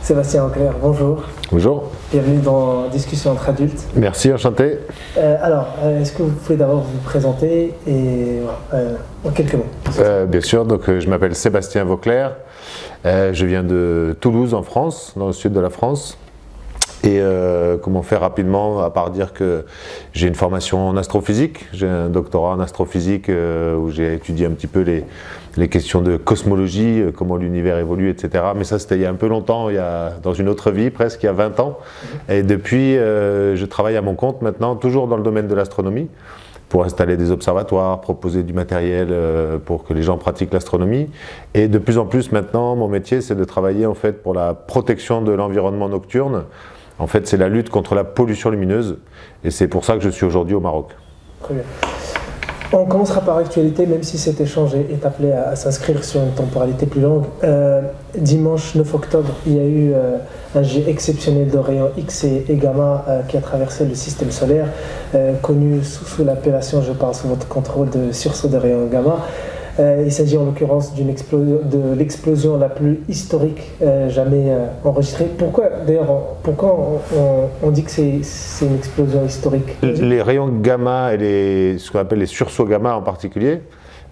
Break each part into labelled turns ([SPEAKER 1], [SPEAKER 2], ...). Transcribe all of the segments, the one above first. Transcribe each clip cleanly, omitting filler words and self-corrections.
[SPEAKER 1] Sébastien Auclair, bonjour.
[SPEAKER 2] Bonjour.
[SPEAKER 1] Bienvenue dans Discussion entre adultes.
[SPEAKER 2] Merci, enchanté.
[SPEAKER 1] Est-ce que vous pouvez d'abord vous présenter et en quelques mots?
[SPEAKER 2] Bien sûr, donc je m'appelle Sébastien Auclair. Je viens de Toulouse en France, dans le sud de la France. Et comment faire rapidement, à part dire que j'ai une formation en astrophysique, j'ai un doctorat en astrophysique où j'ai étudié un petit peu les questions de cosmologie, comment l'univers évolue, etc. Mais ça c'était il y a un peu longtemps, dans une autre vie presque, il y a 20 ans. Et depuis, je travaille à mon compte maintenant, toujours dans le domaine de l'astronomie, pour installer des observatoires, proposer du matériel pour que les gens pratiquent l'astronomie. Et de plus en plus maintenant, mon métier c'est de travailler en fait pour la protection de l'environnement nocturne. En fait, c'est la lutte contre la pollution lumineuse et c'est pour ça que je suis aujourd'hui au Maroc.
[SPEAKER 1] Très bien. On commencera par l'actualité, même si cet échange est appelé à s'inscrire sur une temporalité plus longue. Dimanche 9 octobre, il y a eu un jet exceptionnel de rayons X et gamma qui a traversé le système solaire, connu sous l'appellation, je parle sous votre contrôle, de sursaut de rayons gamma. Il s'agit en l'occurrence de l'explosion la plus historique jamais enregistrée. Pourquoi on dit que c'est une explosion historique?
[SPEAKER 2] Les rayons gamma et ce qu'on appelle les sursauts gamma en particulier,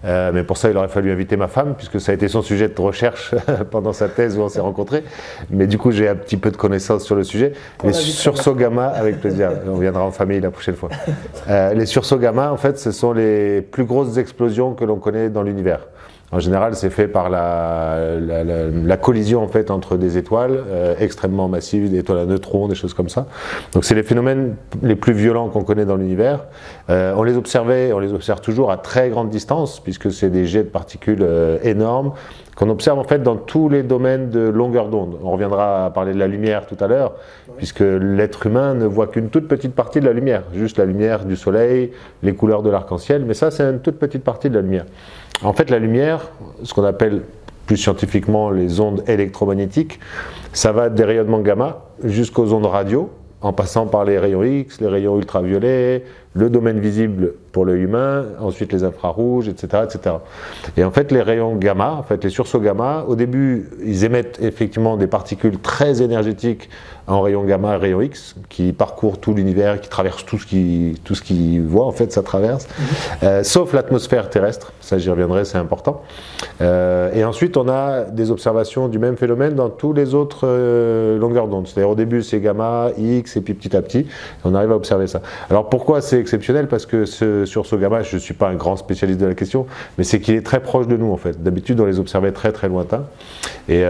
[SPEAKER 2] mais pour ça il aurait fallu inviter ma femme puisque ça a été son sujet de recherche pendant sa thèse où on s'est rencontrés. Mais du coup j'ai un petit peu de connaissances sur le sujet. Les sursauts gamma, avec plaisir, on viendra en famille la prochaine fois. Les sursauts gamma en fait ce sont les plus grosses explosions que l'on connaît dans l'univers. En général, c'est fait par la collision en fait entre des étoiles extrêmement massives, des étoiles à neutrons, des choses comme ça. Donc, c'est les phénomènes les plus violents qu'on connaît dans l'univers. On les observe toujours à très grande distance, puisque c'est des jets de particules énormes qu'on observe en fait dans tous les domaines de longueur d'onde. On reviendra à parler de la lumière tout à l'heure, puisque l'être humain ne voit qu'une toute petite partie de la lumière, juste la lumière du soleil, les couleurs de l'arc-en-ciel, mais ça c'est une toute petite partie de la lumière. En fait, la lumière, ce qu'on appelle plus scientifiquement les ondes électromagnétiques, ça va des rayonnements gamma jusqu'aux ondes radio, en passant par les rayons X, les rayons ultraviolets, le domaine visible pour l'œil humain, ensuite les infrarouges, etc., etc. Et en fait, les rayons gamma, en fait, les sursauts gamma, au début, ils émettent effectivement des particules très énergétiques en rayons gamma et rayons X, qui parcourent tout l'univers, qui traversent tout ce qu'ils voient, en fait, ça traverse, sauf l'atmosphère terrestre, ça j'y reviendrai, c'est important. Et ensuite, on a des observations du même phénomène dans tous les autres longueurs d'onde. C'est-à-dire au début, c'est gamma, X, et puis petit à petit, on arrive à observer ça. Alors pourquoi c'est exceptionnel? Parce que ce sursaut gamma, je ne suis pas un grand spécialiste de la question, mais c'est qu'il est très proche de nous, en fait. D'habitude, on les observait très très lointains. Et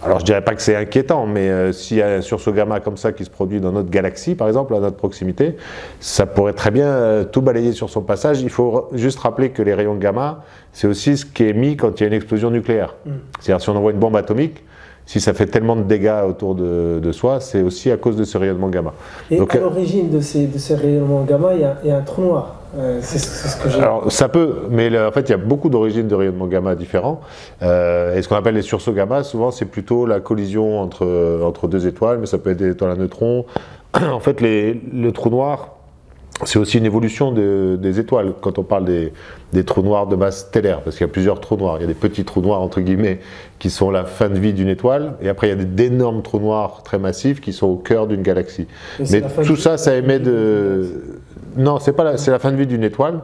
[SPEAKER 2] alors je dirais pas que c'est inquiétant, mais s'il y a un sursaut gamma comme ça qui se produit dans notre galaxie, par exemple, à notre proximité, ça pourrait très bien tout balayer sur son passage. Il faut juste rappeler que les rayons gamma, c'est aussi ce qui est émis quand il y a une explosion nucléaire. C'est-à-dire si on envoie une bombe atomique, si ça fait tellement de dégâts autour de soi, c'est aussi à cause de ce rayonnement gamma.
[SPEAKER 1] Et donc, à l'origine de ces rayonnements gamma, il y a un trou noir. C'est ce que j'ai...
[SPEAKER 2] Alors ça peut, mais en fait il y a beaucoup d'origines de rayonnements gamma différents. Et ce qu'on appelle les sursauts gamma, souvent c'est plutôt la collision entre deux étoiles, mais ça peut être des étoiles à neutrons. En fait le trou noir, c'est aussi une évolution des étoiles quand on parle des trous noirs de masse stellaire, parce qu'il y a plusieurs trous noirs. Il y a des petits trous noirs entre guillemets qui sont la fin de vie d'une étoile, et après il y a d'énormes trous noirs très massifs qui sont au cœur d'une galaxie. Mais tout ça, ça émet de... Non, c'est la fin de vie d'une étoile,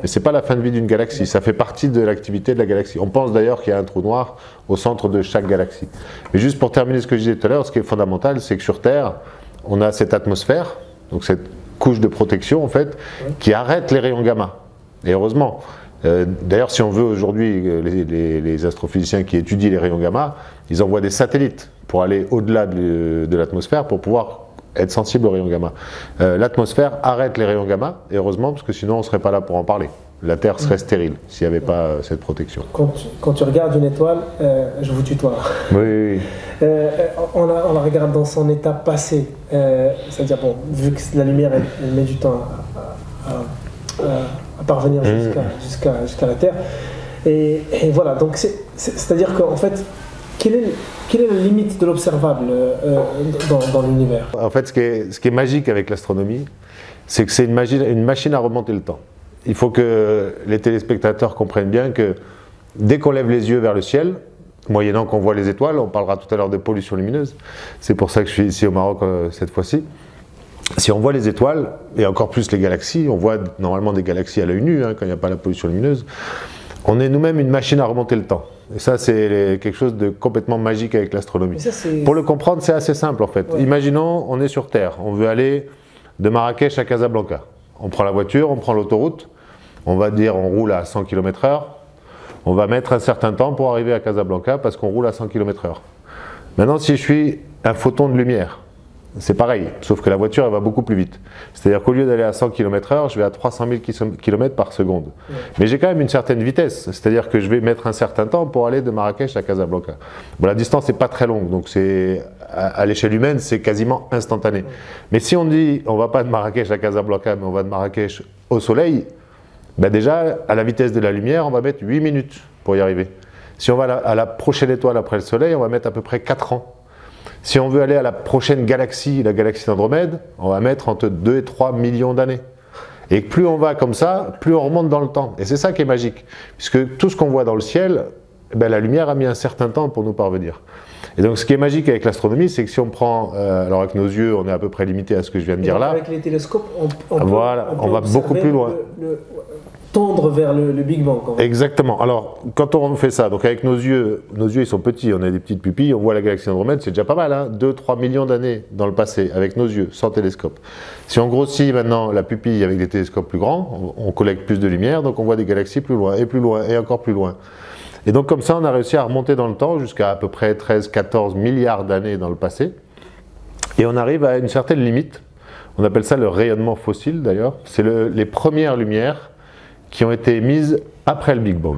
[SPEAKER 2] mais c'est pas la fin de vie d'une galaxie. Ça fait partie de l'activité de la galaxie. On pense d'ailleurs qu'il y a un trou noir au centre de chaque galaxie. Mais juste pour terminer ce que je disais tout à l'heure, ce qui est fondamental, c'est que sur Terre, on a cette atmosphère, donc cette couche de protection en fait, qui arrête les rayons gamma. Et heureusement. D'ailleurs, si on veut aujourd'hui, les astrophysiciens qui étudient les rayons gamma, ils envoient des satellites pour aller au-delà de l'atmosphère pour pouvoir être sensible aux rayons gamma. L'atmosphère arrête les rayons gamma, et heureusement, parce que sinon on ne serait pas là pour en parler. La Terre serait stérile s'il n'y avait pas cette protection.
[SPEAKER 1] Quand tu regardes une étoile, je vous tutoie.
[SPEAKER 2] Oui.
[SPEAKER 1] On la regarde dans son état passé. C'est-à-dire, bon, vu que la lumière elle met du temps à parvenir jusqu'à la Terre. Et voilà, donc c'est-à-dire qu'en fait, quelle est la limite de l'observable dans l'univers?
[SPEAKER 2] En fait, ce qui est magique avec l'astronomie, c'est que c'est une machine à remonter le temps. Il faut que les téléspectateurs comprennent bien que dès qu'on lève les yeux vers le ciel, moyennant qu'on voit les étoiles. On parlera tout à l'heure de pollution lumineuse. C'est pour ça que je suis ici au Maroc cette fois-ci. Si on voit les étoiles, et encore plus les galaxies, on voit normalement des galaxies à l'œil nu, hein, quand il n'y a pas la pollution lumineuse, on est nous-mêmes une machine à remonter le temps. Et ça, c'est quelque chose de complètement magique avec l'astronomie. Pour le comprendre, c'est assez simple en fait. Ouais. Imaginons, on est sur Terre, on veut aller de Marrakech à Casablanca. On prend la voiture, on prend l'autoroute, on va dire on roule à 100 km/h, on va mettre un certain temps pour arriver à Casablanca parce qu'on roule à 100 km/h. Maintenant, si je suis un photon de lumière, c'est pareil, sauf que la voiture elle va beaucoup plus vite. C'est-à-dire qu'au lieu d'aller à 100 km/h, je vais à 300 000 km par seconde. Ouais. Mais j'ai quand même une certaine vitesse, c'est-à-dire que je vais mettre un certain temps pour aller de Marrakech à Casablanca. Bon, la distance n'est pas très longue, donc à l'échelle humaine, c'est quasiment instantané. Ouais. Mais si on dit on ne va pas de Marrakech à Casablanca, mais on va de Marrakech au soleil, ben déjà, à la vitesse de la lumière, on va mettre 8 minutes pour y arriver. Si on va à la prochaine étoile après le soleil, on va mettre à peu près 4 ans. Si on veut aller à la prochaine galaxie, la galaxie d'Andromède, on va mettre entre 2 et 3 millions d'années. Et plus on va comme ça, plus on remonte dans le temps. Et c'est ça qui est magique. Puisque tout ce qu'on voit dans le ciel, ben, la lumière a mis un certain temps pour nous parvenir. Et donc ce qui est magique avec l'astronomie, c'est que si on prend, alors avec nos yeux, on est à peu près limité à ce que je viens de dire là.
[SPEAKER 1] Avec les télescopes, on
[SPEAKER 2] va beaucoup plus loin.
[SPEAKER 1] Tendre vers le Big Bang.
[SPEAKER 2] Exactement. Alors, quand on fait ça, donc avec nos yeux ils sont petits, on a des petites pupilles, on voit la galaxie d'Andromède, c'est déjà pas mal, hein, 2-3 millions d'années dans le passé, avec nos yeux, sans télescope. Si on grossit maintenant la pupille avec des télescopes plus grands, on collecte plus de lumière, donc on voit des galaxies plus loin, et encore plus loin. Et donc comme ça, on a réussi à remonter dans le temps jusqu'à peu près 13-14 milliards d'années dans le passé, et on arrive à une certaine limite, on appelle ça le rayonnement fossile d'ailleurs, c'est les premières lumières qui ont été mises après le Big Bang.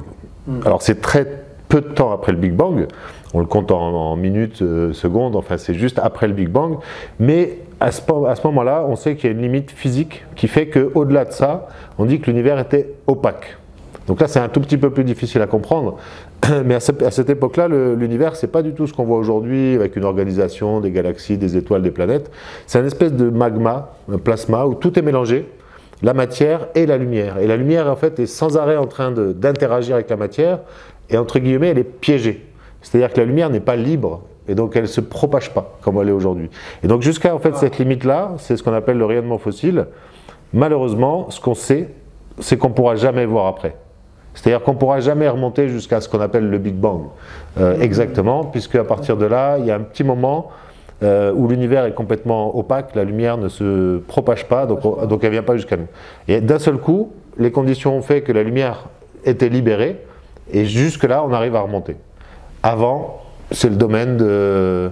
[SPEAKER 2] Alors c'est très peu de temps après le Big Bang, on le compte en minutes, secondes, enfin c'est juste après le Big Bang, mais à ce moment-là, on sait qu'il y a une limite physique qui fait qu'au-delà de ça, on dit que l'univers était opaque. Donc là c'est un tout petit peu plus difficile à comprendre, mais à cette époque-là, l'univers c'est pas du tout ce qu'on voit aujourd'hui avec une organisation, des galaxies, des étoiles, des planètes, c'est une espèce de magma, un plasma où tout est mélangé, la matière et la lumière. Et la lumière, en fait, est sans arrêt en train d'interagir avec la matière, et entre guillemets, elle est piégée. C'est-à-dire que la lumière n'est pas libre, et donc elle ne se propage pas, comme elle est aujourd'hui. Et donc jusqu'à en fait, cette limite-là, c'est ce qu'on appelle le rayonnement fossile. Malheureusement, ce qu'on sait, c'est qu'on ne pourra jamais voir après. C'est-à-dire qu'on ne pourra jamais remonter jusqu'à ce qu'on appelle le Big Bang. Exactement, puisque à partir de là, il y a un petit moment où l'univers est complètement opaque, la lumière ne se propage pas, donc elle ne vient pas jusqu'à nous. Et d'un seul coup, les conditions ont fait que la lumière était libérée, et jusque-là, on arrive à remonter. Avant, c'est le domaine de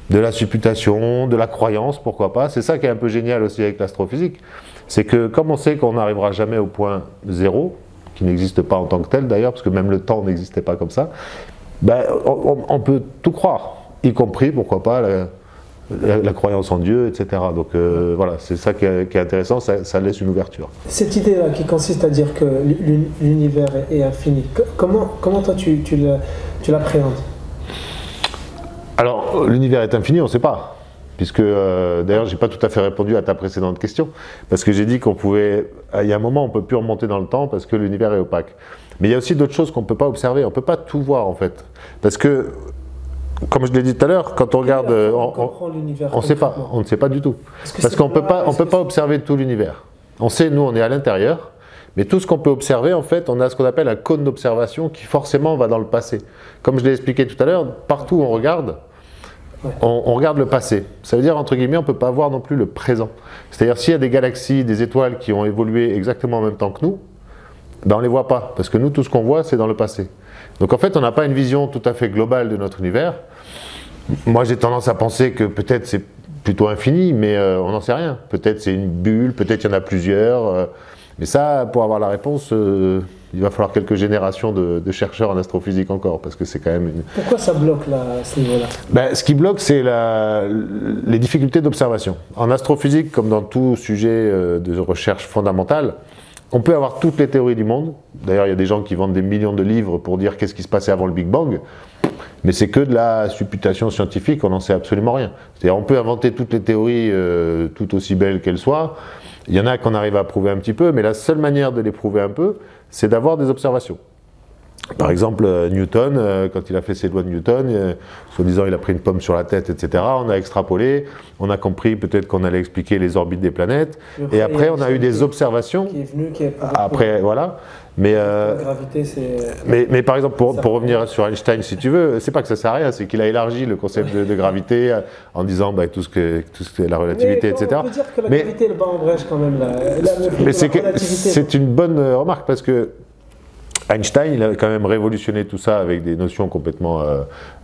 [SPEAKER 2] la supputation, de la croyance, pourquoi pas. C'est ça qui est un peu génial aussi avec l'astrophysique, c'est que comme on sait qu'on n'arrivera jamais au point zéro, qui n'existe pas en tant que tel d'ailleurs, parce que même le temps n'existait pas comme ça, ben, on peut tout croire, y compris, pourquoi pas, la croyance en Dieu, etc. Donc voilà, c'est ça qui est intéressant, ça laisse une ouverture.
[SPEAKER 1] Cette idée-là qui consiste à dire que l'univers est infini, comment toi tu l'appréhendes?
[SPEAKER 2] Alors, l'univers est infini, on ne sait pas. Puisque, d'ailleurs, je n'ai pas tout à fait répondu à ta précédente question, parce que j'ai dit qu'on pouvait, il y a un moment, on ne peut plus remonter dans le temps parce que l'univers est opaque. Mais il y a aussi d'autres choses qu'on ne peut pas observer, on ne peut pas tout voir en fait. Parce que, comme je l'ai dit tout à l'heure, quand on regarde, on ne sait pas, on ne sait pas du tout. Parce qu'on ne peut pas observer tout l'univers. On sait, nous, on est à l'intérieur, mais tout ce qu'on peut observer, en fait, on a ce qu'on appelle un cône d'observation qui forcément va dans le passé. Comme je l'ai expliqué tout à l'heure, partout où on regarde, on regarde le passé. Ça veut dire, entre guillemets, on ne peut pas voir non plus le présent. C'est-à-dire, s'il y a des galaxies, des étoiles qui ont évolué exactement en même temps que nous, ben on ne les voit pas, parce que nous, tout ce qu'on voit, c'est dans le passé. Donc en fait, on n'a pas une vision tout à fait globale de notre univers. Moi, j'ai tendance à penser que peut-être c'est plutôt infini, mais on n'en sait rien. Peut-être c'est une bulle, peut-être il y en a plusieurs. Mais ça, pour avoir la réponse, il va falloir quelques générations de chercheurs en astrophysique encore, parce que c'est quand même une...
[SPEAKER 1] Pourquoi ça bloque là, à ce niveau-là?
[SPEAKER 2] Ben, ce qui bloque, c'est les difficultés d'observation. En astrophysique, comme dans tout sujet de recherche fondamentale, on peut avoir toutes les théories du monde. D'ailleurs, il y a des gens qui vendent des millions de livres pour dire qu'est-ce qui se passait avant le Big Bang. Mais c'est que de la supputation scientifique, on n'en sait absolument rien. C'est-à-dire, on peut inventer toutes les théories, tout aussi belles qu'elles soient. Il y en a qu'on arrive à prouver un petit peu, mais la seule manière de les prouver un peu, c'est d'avoir des observations. Par exemple, Newton, quand il a fait ses lois de Newton, soi-disant il a pris une pomme sur la tête, etc. On a extrapolé, on a compris peut-être qu'on allait expliquer les orbites des planètes. Et après, on a eu des observations.
[SPEAKER 1] Qui est venu, qui est
[SPEAKER 2] après, voilà. Mais,
[SPEAKER 1] la gravité,
[SPEAKER 2] mais par exemple, pour revenir sur Einstein, si tu veux, c'est pas que ça sert à rien, c'est qu'il a élargi le concept de gravité en disant bah, tout ce que la relativité, etc.
[SPEAKER 1] On peut dire que la gravité est le bas en brèche quand même.
[SPEAKER 2] Mais c'est une bonne remarque parce que Einstein, il a quand même révolutionné tout ça avec des notions complètement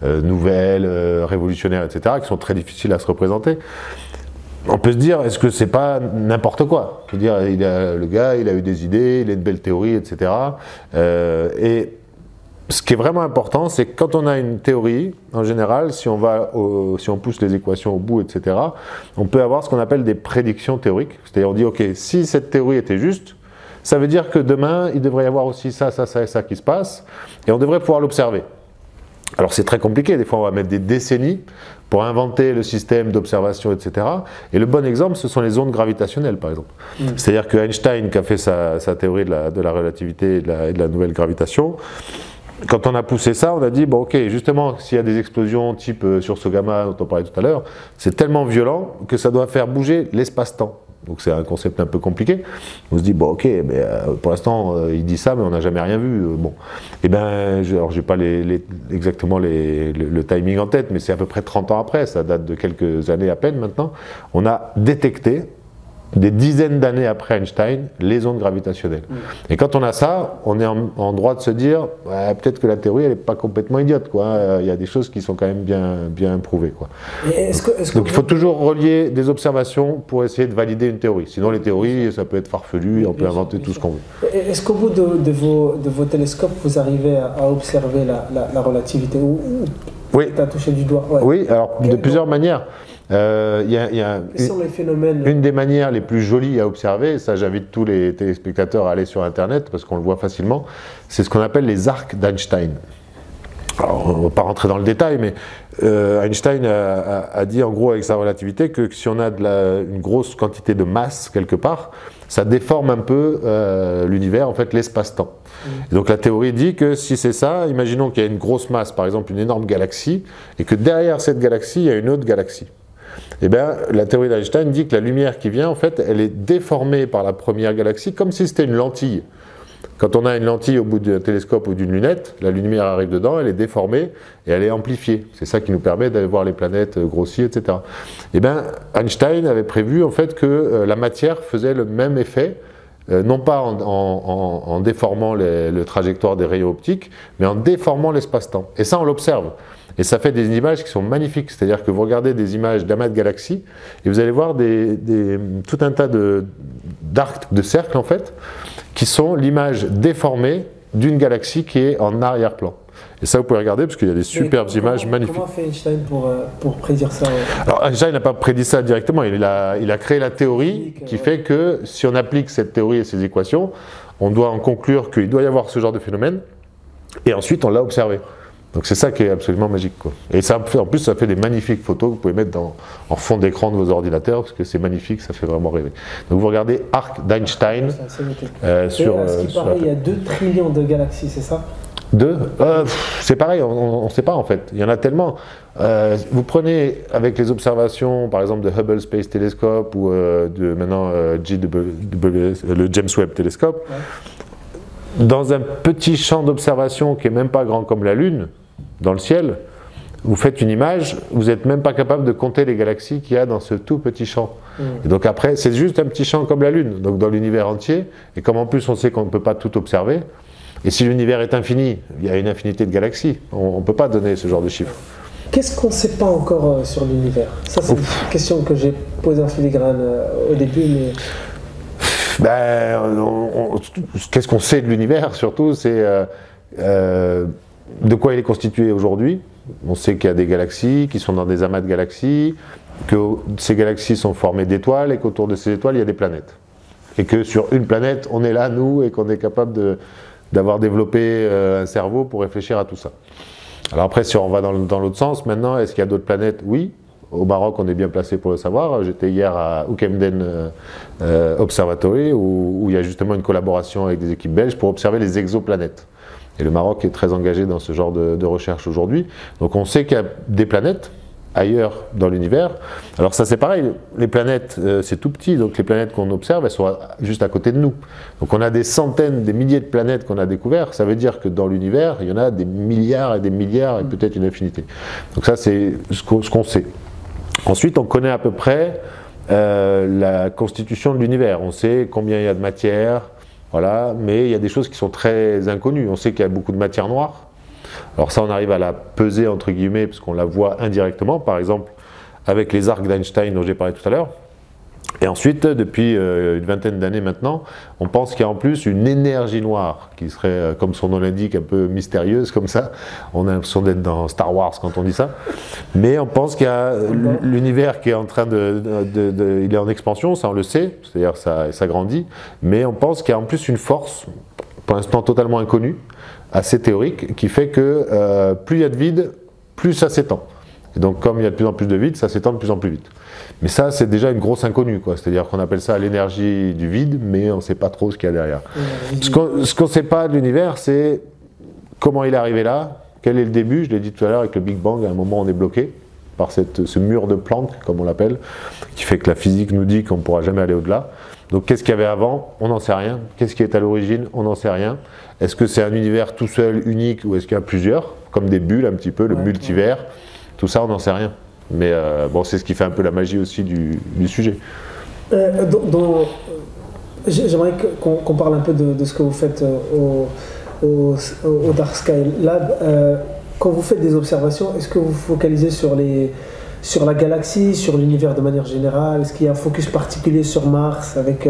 [SPEAKER 2] nouvelles, révolutionnaires, etc., qui sont très difficiles à se représenter. On peut se dire, est-ce que c'est pas n'importe quoi? Je veux dire, le gars, il a eu des idées, il a une belle théorie, etc. Et ce qui est vraiment important, c'est que quand on a une théorie, en général, si on pousse les équations au bout, etc., on peut avoir ce qu'on appelle des prédictions théoriques. C'est-à-dire, on dit, ok, si cette théorie était juste, ça veut dire que demain, il devrait y avoir aussi ça, ça, ça et ça qui se passe, et on devrait pouvoir l'observer. Alors c'est très compliqué, des fois on va mettre des décennies pour inventer le système d'observation, etc. Et le bon exemple, ce sont les ondes gravitationnelles, par exemple. C'est-à-dire que Einstein, qui a fait sa théorie de la relativité et de la nouvelle gravitation, quand on a poussé ça, on a dit, bon ok, justement, s'il y a des explosions type sursaut gamma dont on parlait tout à l'heure, c'est tellement violent que ça doit faire bouger l'espace-temps. Donc c'est un concept un peu compliqué. On se dit, bon ok, mais pour l'instant il dit ça, mais on n'a jamais rien vu. Bon, et ben, alors j'ai pas exactement le timing en tête, mais c'est à peu près 30 ans après, ça date de quelques années à peine maintenant. On a détecté, des dizaines d'années après Einstein, les ondes gravitationnelles. Et quand on a ça, on est en droit de se dire, ouais, peut-être que la théorie, elle n'est pas complètement idiote, quoi. Il y a des choses qui sont quand même bien prouvées, quoi. Donc il faut toujours relier des observations pour essayer de valider une théorie. Sinon les théories, ça peut être farfelu, et on peut inventer tout ce qu'on veut.
[SPEAKER 1] Est-ce qu'au bout de vos télescopes, vous arrivez à observer la relativité
[SPEAKER 2] oui.
[SPEAKER 1] Tu as touché du doigt. Ouais.
[SPEAKER 2] Oui, alors de plusieurs manières.
[SPEAKER 1] Quels sont les phénomènes?
[SPEAKER 2] Une des manières les plus jolies à observer, ça j'invite tous les téléspectateurs à aller sur internet parce qu'on le voit facilement, c'est ce qu'on appelle les arcs d'Einstein. Alors on ne va pas rentrer dans le détail, mais Einstein a dit en gros avec sa relativité que si on a une grosse quantité de masse quelque part, ça déforme un peu l'univers, en fait l'espace-temps. Et donc la théorie dit que si c'est ça, imaginons qu'il y a une grosse masse, par exemple une énorme galaxie, et que derrière cette galaxie, il y a une autre galaxie. Eh bien, la théorie d'Einstein dit que la lumière qui vient, en fait, elle est déformée par la première galaxie, comme si c'était une lentille. Quand on a une lentille au bout d'un télescope ou d'une lunette, la lumière arrive dedans, elle est déformée et elle est amplifiée. C'est ça qui nous permet d'aller voir les planètes grossir, etc. Eh bien, Einstein avait prévu, en fait, que la matière faisait le même effet, non pas en déformant le trajectoire des rayons optiques, mais en déformant l'espace-temps. Et ça, on l'observe. Et ça fait des images qui sont magnifiques. C'est-à-dire que vous regardez des images d'amas de galaxies et vous allez voir tout un tas d'arcs, de cercles en fait, qui sont l'image déformée d'une galaxie qui est en arrière-plan. Et ça, vous pouvez regarder parce qu'il y a des superbes images magnifiques.
[SPEAKER 1] Comment fait Einstein pour prédire ça?
[SPEAKER 2] Alors Einstein n'a pas prédit ça directement. Il a créé la théorie qui fait que si on applique cette théorie et ces équations, on doit en conclure qu'il doit y avoir ce genre de phénomène. Et ensuite, on l'a observé. Donc c'est ça qui est absolument magique, quoi. Et ça, en plus, ça fait des magnifiques photos que vous pouvez mettre en fond d'écran de vos ordinateurs, parce que c'est magnifique, ça fait vraiment rêver. Donc vous regardez Arc d'Einstein sur...
[SPEAKER 1] Ce qui paraît, il y a 2 trillions de galaxies, c'est ça?
[SPEAKER 2] C'est pareil, on ne sait pas en fait, il y en a tellement. Vous prenez avec les observations, par exemple de Hubble Space Telescope ou maintenant le James Webb Telescope, ouais. Dans un petit champ d'observation qui n'est même pas grand comme la Lune, dans le ciel, vous faites une image, vous n'êtes même pas capable de compter les galaxies qu'il y a dans ce tout petit champ. Et donc après, c'est juste un petit champ comme la Lune, donc dans l'univers entier, et comme en plus on sait qu'on ne peut pas tout observer, et si l'univers est infini, il y a une infinité de galaxies, on ne peut pas donner ce genre de chiffres.
[SPEAKER 1] Qu'est-ce qu'on ne sait pas encore sur l'univers? Ça c'est une question que j'ai posée en filigrane au début, mais...
[SPEAKER 2] Qu'est-ce qu'on sait de l'univers surtout, c'est de quoi il est constitué aujourd'hui. On sait qu'il y a des galaxies qui sont dans des amas de galaxies, que ces galaxies sont formées d'étoiles et qu'autour de ces étoiles il y a des planètes. Et que sur une planète on est là nous et qu'on est capable d'avoir développé un cerveau pour réfléchir à tout ça. Alors après si on va dans l'autre sens maintenant, est-ce qu'il y a d'autres planètes? Oui. Au Maroc, on est bien placé pour le savoir. J'étais hier à Oekemden Observatory où il y a justement une collaboration avec des équipes belges pour observer les exoplanètes. Et le Maroc est très engagé dans ce genre de recherche aujourd'hui. Donc on sait qu'il y a des planètes ailleurs dans l'univers. Alors ça c'est pareil, les planètes c'est tout petit, donc les planètes qu'on observe elles sont juste à côté de nous. Donc on a des centaines, des milliers de planètes qu'on a découvertes, ça veut dire que dans l'univers il y en a des milliards et peut-être une infinité. Donc ça c'est ce qu'on sait. Ensuite on connaît à peu près la constitution de l'univers, on sait combien il y a de matière, voilà, mais il y a des choses qui sont très inconnues. On sait qu'il y a beaucoup de matière noire. Alors ça, on arrive à la peser, entre guillemets, parce qu'on la voit indirectement, par exemple, avec les arcs d'Einstein dont j'ai parlé tout à l'heure. Et ensuite, depuis une vingtaine d'années maintenant, on pense qu'il y a en plus une énergie noire, qui serait, comme son nom l'indique, un peu mystérieuse, comme ça. On a l'impression d'être dans Star Wars quand on dit ça. Mais on pense qu'il y a l'univers qui est en train il est en expansion, ça on le sait, c'est-à-dire ça grandit. Mais on pense qu'il y a en plus une force, pour l'instant totalement inconnue, assez théorique, qui fait que plus il y a de vide, plus ça s'étend. Et donc comme il y a de plus en plus de vide, ça s'étend de plus en plus vite. Mais ça c'est déjà une grosse inconnue, c'est-à-dire qu'on appelle ça l'énergie du vide, mais on ne sait pas trop ce qu'il y a derrière. Ce qu'on ne sait pas de l'univers, c'est comment il est arrivé là, quel est le début, je l'ai dit tout à l'heure avec le Big Bang, à un moment on est bloqué par ce mur de Planck, comme on l'appelle, qui fait que la physique nous dit qu'on ne pourra jamais aller au-delà. Donc qu'est-ce qu'il y avait avant? On n'en sait rien. Qu'est-ce qui est à l'origine? On n'en sait rien. Est-ce que c'est un univers tout seul, unique, ou est-ce qu'il y a plusieurs? Comme des bulles un petit peu, le multivers. Tout ça, on n'en sait rien. Mais bon, c'est ce qui fait un peu la magie aussi du sujet.
[SPEAKER 1] J'aimerais qu'on parle un peu de ce que vous faites au Dark Sky Lab. Quand vous faites des observations, est-ce que vous focalisez sur la galaxie, sur l'univers de manière générale? Est-ce qu'il y a un focus particulier sur Mars avec,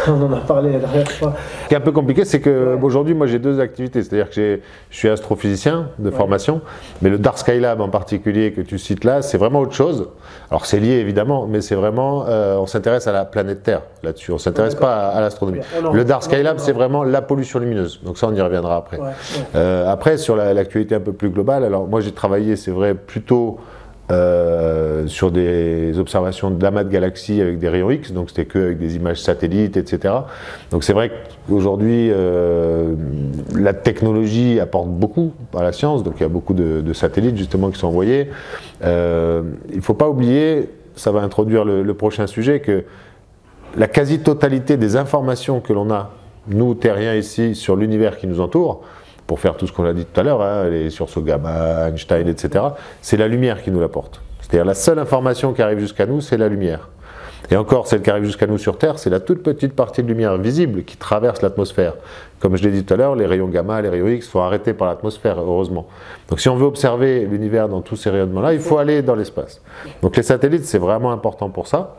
[SPEAKER 1] on en a parlé la dernière fois.
[SPEAKER 2] Ce qui est un peu compliqué, c'est qu'aujourd'hui, moi j'ai deux activités. C'est-à-dire que je suis astrophysicien de formation, mais le Dark Sky Lab en particulier que tu cites là, c'est vraiment autre chose. Alors c'est lié évidemment, mais c'est vraiment, on s'intéresse à la planète Terre là-dessus. On ne s'intéresse pas à l'astronomie. Le Dark Sky Lab, c'est vraiment la pollution lumineuse. Donc ça, on y reviendra après. Après, sur l'actualité un peu plus globale, alors moi j'ai travaillé, c'est vrai, plutôt sur des observations d'amas de galaxies avec des rayons X, donc c'était que avec des images satellites, etc. Donc c'est vrai qu'aujourd'hui la technologie apporte beaucoup à la science, donc il y a beaucoup de satellites justement qui sont envoyés. Il ne faut pas oublier, ça va introduire le prochain sujet, que la quasi-totalité des informations que l'on a, nous terriens ici, sur l'univers qui nous entoure, pour faire tout ce qu'on a dit tout à l'heure, hein, les sursauts gamma, Einstein, etc., c'est la lumière qui nous l'apporte. C'est-à-dire la seule information qui arrive jusqu'à nous, c'est la lumière. Et encore, celle qui arrive jusqu'à nous sur Terre, c'est la toute petite partie de lumière visible qui traverse l'atmosphère. Comme je l'ai dit tout à l'heure, les rayons gamma, les rayons X sont arrêtés par l'atmosphère, heureusement. Donc si on veut observer l'univers dans tous ces rayonnements-là, il faut aller dans l'espace. Donc les satellites, c'est vraiment important pour ça.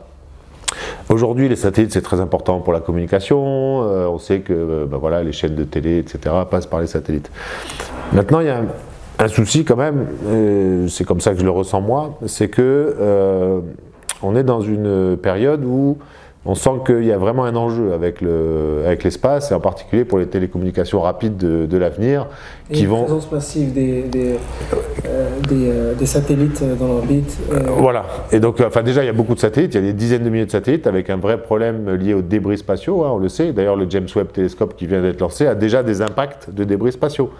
[SPEAKER 2] Aujourd'hui, les satellites, c'est très important pour la communication. On sait que voilà, les chaînes de télé, etc., passent par les satellites. Maintenant, il y a un souci quand même, c'est comme ça que je le ressens moi, c'est que on est dans une période où on sent qu'il y a vraiment un enjeu avec l'espace, et en particulier pour les télécommunications rapides de l'avenir.
[SPEAKER 1] Qui vont... présence massive des satellites dans l'orbite.
[SPEAKER 2] Voilà. Et donc, enfin, déjà, il y a beaucoup de satellites, il y a des dizaines de milliers de satellites, avec un vrai problème lié aux débris spatiaux, hein, on le sait. D'ailleurs, le James Webb Télescope qui vient d'être lancé a déjà des impacts de débris spatiaux.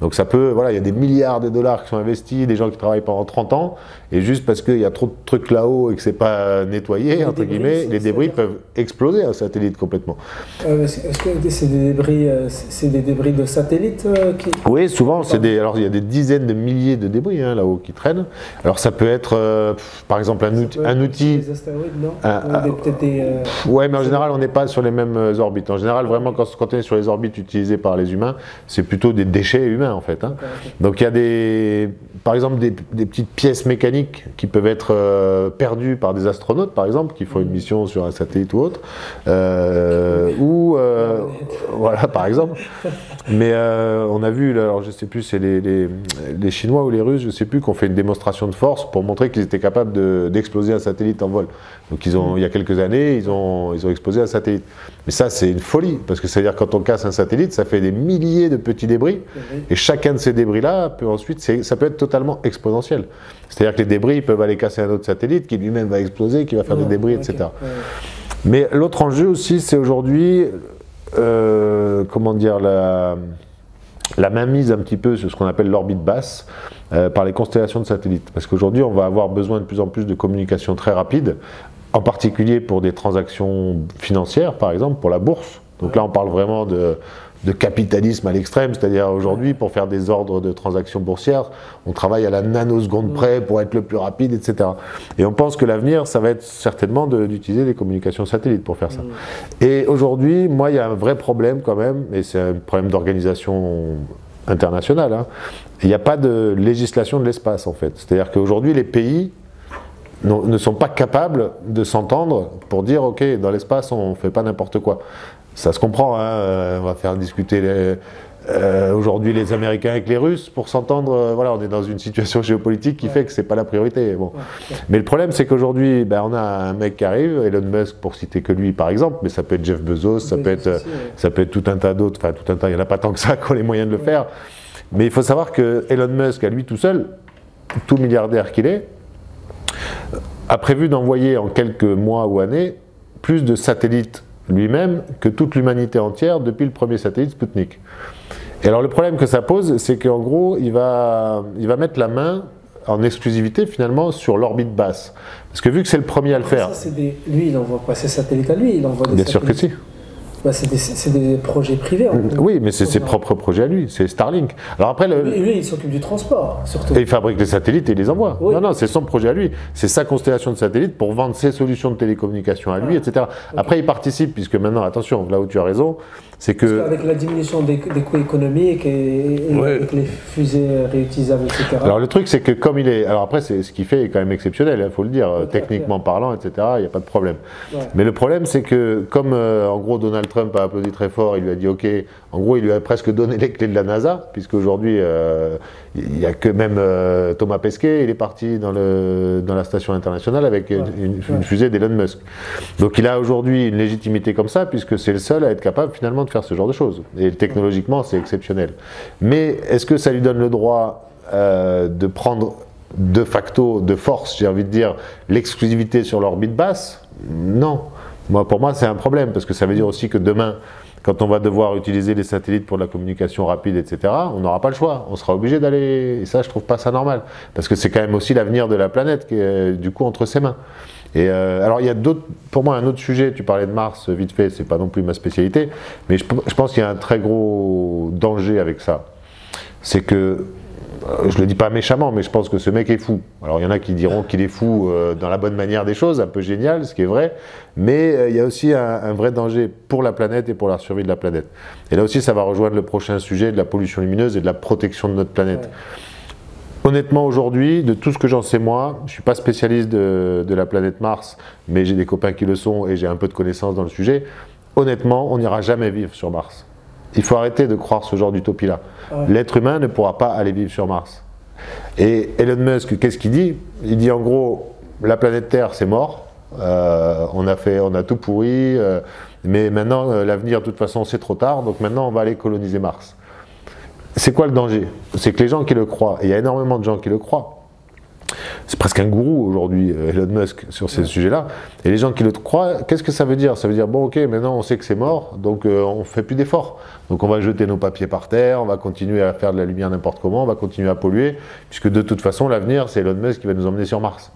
[SPEAKER 2] Donc ça peut, voilà, il y a des milliards de dollars qui sont investis, des gens qui travaillent pendant 30 ans, et juste parce qu'il y a trop de trucs là-haut et que c'est pas nettoyé, entre guillemets, les débris peuvent exploser un satellite complètement.
[SPEAKER 1] Est-ce que c'est des débris de satellites qui...
[SPEAKER 2] Oui, souvent, alors il y a des dizaines de milliers de débris hein, là-haut qui traînent. Alors ça peut être, par exemple, un outil...
[SPEAKER 1] Des astéroïdes, non
[SPEAKER 2] ouais, mais en général, on n'est pas sur les mêmes orbites. En général, vraiment, quand on est sur les orbites utilisées par les humains, c'est plutôt des déchets humains. En fait, hein. Donc il y a par exemple des petites pièces mécaniques qui peuvent être perdues par des astronautes, par exemple, qui font une mission sur un satellite ou autre, voilà, par exemple. Mais on a vu, alors je sais plus, c'est les Chinois ou les Russes, je sais plus, qui ont fait une démonstration de force pour montrer qu'ils étaient capables d'exploser un satellite en vol. Donc il y a quelques années, ils ont explosé un satellite. Mais ça, c'est une folie, parce que ça veut dire quand on casse un satellite, ça fait des milliers de petits débris. Et chacun de ces débris-là peut ensuite, ça peut être totalement exponentiel. C'est-à-dire que les débris ils peuvent aller casser un autre satellite qui lui-même va exploser, qui va faire des débris, etc. Mais l'autre enjeu aussi, c'est aujourd'hui, comment dire, la mainmise un petit peu sur ce qu'on appelle l'orbite basse par les constellations de satellites. Parce qu'aujourd'hui, on va avoir besoin de plus en plus de communications très rapides, en particulier pour des transactions financières, par exemple, pour la bourse. Donc là, on parle vraiment de capitalisme à l'extrême, c'est-à-dire aujourd'hui, pour faire des ordres de transactions boursières, on travaille à la nanoseconde près pour être le plus rapide, etc. Et on pense que l'avenir, ça va être certainement d'utiliser les communications satellites pour faire ça. Et aujourd'hui, moi, il y a un vrai problème quand même, et c'est un problème d'organisation internationale, hein. Il n'y a pas de législation de l'espace, en fait. C'est-à-dire qu'aujourd'hui, les pays ne sont pas capables de s'entendre pour dire, OK, dans l'espace, on ne fait pas n'importe quoi. Ça se comprend, hein, on va faire discuter aujourd'hui les Américains avec les Russes pour s'entendre. Voilà, on est dans une situation géopolitique qui fait que c'est pas la priorité. Bon. Mais le problème, c'est qu'aujourd'hui, on a un mec qui arrive, Elon Musk, pour citer que lui par exemple, mais ça peut être Jeff Bezos, ça peut être tout un tas d'autres, enfin tout un tas, il n'y en a pas tant que ça qui ont les moyens de le faire. Mais il faut savoir que Elon Musk, à lui tout seul, tout milliardaire qu'il est, a prévu d'envoyer en quelques mois ou années plus de satellites lui-même que toute l'humanité entière depuis le premier satellite Sputnik. Et alors le problème que ça pose, c'est qu'en gros, il va mettre la main en exclusivité finalement sur l'orbite basse. Parce que vu que c'est le premier à le faire...
[SPEAKER 1] Lui, il envoie quoi? Ses satellites à lui? Il envoie des
[SPEAKER 2] Bien sûr que si.
[SPEAKER 1] C'est des projets privés.
[SPEAKER 2] Oui, mais c'est ses propres projets à lui, c'est Starlink. Alors après,
[SPEAKER 1] lui, il s'occupe du transport, surtout.
[SPEAKER 2] Et il fabrique les satellites et il les envoie. Oui. Non, c'est son projet à lui. C'est sa constellation de satellites pour vendre ses solutions de télécommunication à lui, etc. Okay. Après, il participe, puisque maintenant, attention, là où tu as raison, c'est que...
[SPEAKER 1] Avec la diminution des coûts économiques et avec les fusées réutilisables, etc.
[SPEAKER 2] Alors le truc, c'est que comme il est... Alors après, ce qu'il fait est quand même exceptionnel, il faut le dire, techniquement parlant, etc., il n'y a pas de problème. Ouais. Mais le problème, c'est que comme, en gros, Donald Trump a applaudi très fort, il lui a dit OK, en gros, il lui a presque donné les clés de la NASA, puisque aujourd'hui, il n'y a que même Thomas Pesquet, il est parti dans la station internationale avec une fusée d'Elon Musk. Donc il a aujourd'hui une légitimité comme ça, puisque c'est le seul à être capable finalement de faire ce genre de choses. Et technologiquement, c'est exceptionnel. Mais est-ce que ça lui donne le droit de prendre de facto, de force, j'ai envie de dire, l'exclusivité sur l'orbite basse? Non. Pour moi, c'est un problème, parce que ça veut dire aussi que demain, quand on va devoir utiliser les satellites pour la communication rapide, etc., on n'aura pas le choix. On sera obligé d'aller... Et ça, je trouve pas ça normal. Parce que c'est quand même aussi l'avenir de la planète qui est, du coup, entre ses mains. Et alors, il y a pour moi un autre sujet, tu parlais de Mars, vite fait, c'est pas non plus ma spécialité, mais je pense qu'il y a un très gros danger avec ça. C'est que, je le dis pas méchamment, mais je pense que ce mec est fou. Alors il y en a qui diront qu'il est fou dans la bonne manière des choses, un peu génial, ce qui est vrai, mais il y a aussi un vrai danger pour la planète et pour la survie de la planète. Et là aussi, ça va rejoindre le prochain sujet de la pollution lumineuse et de la protection de notre planète. Ouais. Honnêtement, aujourd'hui, de tout ce que j'en sais moi, je ne suis pas spécialiste de la planète Mars, mais j'ai des copains qui le sont et j'ai un peu de connaissances dans le sujet. Honnêtement, on n'ira jamais vivre sur Mars. Il faut arrêter de croire ce genre d'utopie-là. Ouais. L'être humain ne pourra pas aller vivre sur Mars. Et Elon Musk, qu'est-ce qu'il dit? Il dit en gros, la planète Terre, c'est mort. On a tout pourri, mais maintenant, l'avenir, de toute façon, c'est trop tard. Donc maintenant, on va aller coloniser Mars. C'est quoi le danger? C'est que les gens qui le croient, et il y a énormément de gens qui le croient, c'est presque un gourou aujourd'hui, Elon Musk, sur ces sujets-là, et les gens qui le croient, qu'est-ce que ça veut dire? Ça veut dire, bon ok, maintenant on sait que c'est mort, donc on ne fait plus d'efforts. Donc on va jeter nos papiers par terre, on va continuer à faire de la lumière n'importe comment, on va continuer à polluer, puisque de toute façon, l'avenir, c'est Elon Musk qui va nous emmener sur Mars.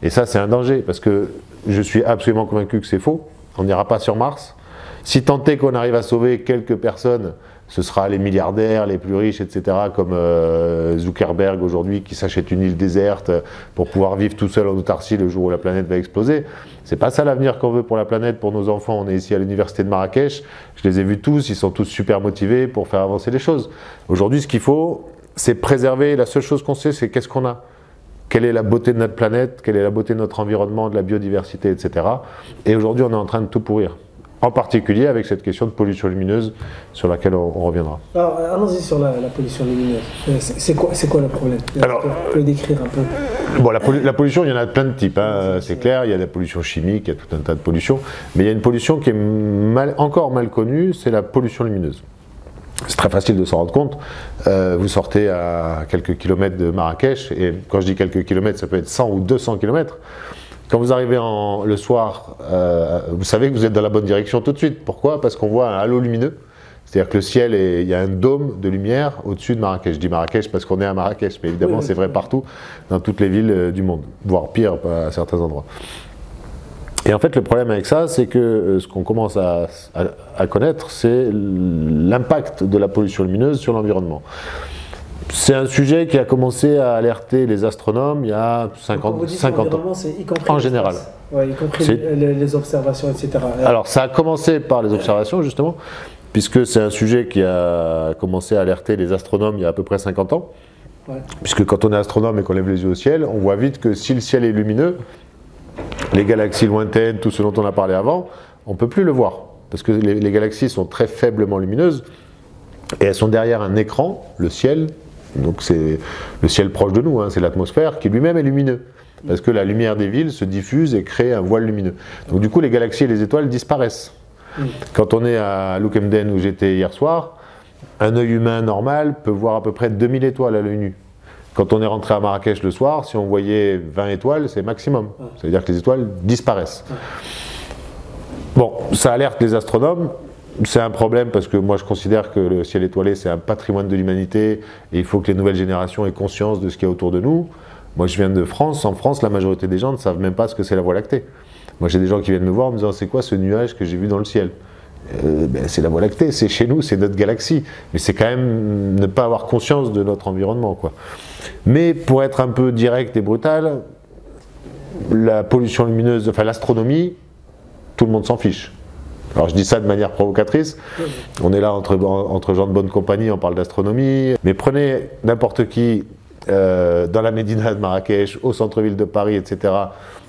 [SPEAKER 2] Et ça, c'est un danger, parce que je suis absolument convaincu que c'est faux, on n'ira pas sur Mars. Si tant est qu'on arrive à sauver quelques personnes, ce sera les milliardaires, les plus riches, etc., comme Zuckerberg aujourd'hui qui s'achète une île déserte pour pouvoir vivre tout seul en autarcie le jour où la planète va exploser. C'est pas ça l'avenir qu'on veut pour la planète, pour nos enfants. On est ici à l'université de Marrakech, je les ai vus tous, ils sont tous super motivés pour faire avancer les choses. Aujourd'hui, ce qu'il faut, c'est préserver, la seule chose qu'on sait, c'est qu'est-ce qu'on a. Quelle est la beauté de notre planète, quelle est la beauté de notre environnement, de la biodiversité, etc. Et aujourd'hui, on est en train de tout pourrir. En particulier avec cette question de pollution lumineuse sur laquelle on reviendra.
[SPEAKER 1] Alors, allons-y sur la pollution lumineuse. C'est quoi le problème? Alors, tu peux décrire un peu?
[SPEAKER 2] Bon, la pollution, il y en a plein de types, hein, c'est clair. Il y a la pollution chimique, il y a tout un tas de pollutions. Mais il y a une pollution qui est encore mal connue, c'est la pollution lumineuse. C'est très facile de s'en rendre compte. Vous sortez à quelques kilomètres de Marrakech, et quand je dis quelques kilomètres, ça peut être 100 ou 200 kilomètres. Quand vous arrivez le soir, vous savez que vous êtes dans la bonne direction tout de suite. Pourquoi? Parce qu'on voit un halo lumineux C'est-à-dire que le ciel, il y a un dôme de lumière au-dessus de Marrakech. Je dis Marrakech parce qu'on est à Marrakech, mais évidemment c'est vrai partout, dans toutes les villes du monde, voire pire à certains endroits. Et en fait, le problème avec ça, c'est que ce qu'on commence à connaître, c'est l'impact de la pollution lumineuse sur l'environnement. C'est un sujet qui a commencé à alerter les astronomes il y a 50 ans,
[SPEAKER 1] y compris
[SPEAKER 2] en général.
[SPEAKER 1] Ouais, y compris les observations, etc.
[SPEAKER 2] Alors, ça a commencé par les observations, justement, puisque c'est un sujet qui a commencé à alerter les astronomes il y a à peu près 50 ans. Ouais. Puisque quand on est astronome et qu'on lève les yeux au ciel, on voit vite que si le ciel est lumineux, les galaxies lointaines, tout ce dont on a parlé avant, on ne peut plus le voir. Parce que les galaxies sont très faiblement lumineuses et elles sont derrière un écran, le ciel. Donc c'est le ciel proche de nous, hein, c'est l'atmosphère qui lui-même est lumineux. Parce que la lumière des villes se diffuse et crée un voile lumineux. Donc du coup les galaxies et les étoiles disparaissent. Quand on est à Loukemden où j'étais hier soir, un œil humain normal peut voir à peu près 2000 étoiles à l'œil nu. Quand on est rentré à Marrakech le soir, si on voyait 20 étoiles, c'est maximum. Ça veut dire que les étoiles disparaissent. Bon, ça alerte les astronomes. C'est un problème parce que moi je considère que le ciel étoilé c'est un patrimoine de l'humanité et il faut que les nouvelles générations aient conscience de ce qu'il y a autour de nous. Moi je viens de France, en France la majorité des gens ne savent même pas ce que c'est la Voie lactée. Moi j'ai des gens qui viennent me voir en me disant c'est quoi ce nuage que j'ai vu dans le ciel? C'est la Voie lactée, c'est chez nous, c'est notre galaxie. Mais c'est quand même ne pas avoir conscience de notre environnement, quoi. Mais pour être un peu direct et brutal, la pollution lumineuse, enfin l'astronomie, tout le monde s'en fiche. Alors je dis ça de manière provocatrice, on est là entre gens de bonne compagnie, on parle d'astronomie, mais prenez n'importe qui dans la médina de Marrakech, au centre-ville de Paris, etc.,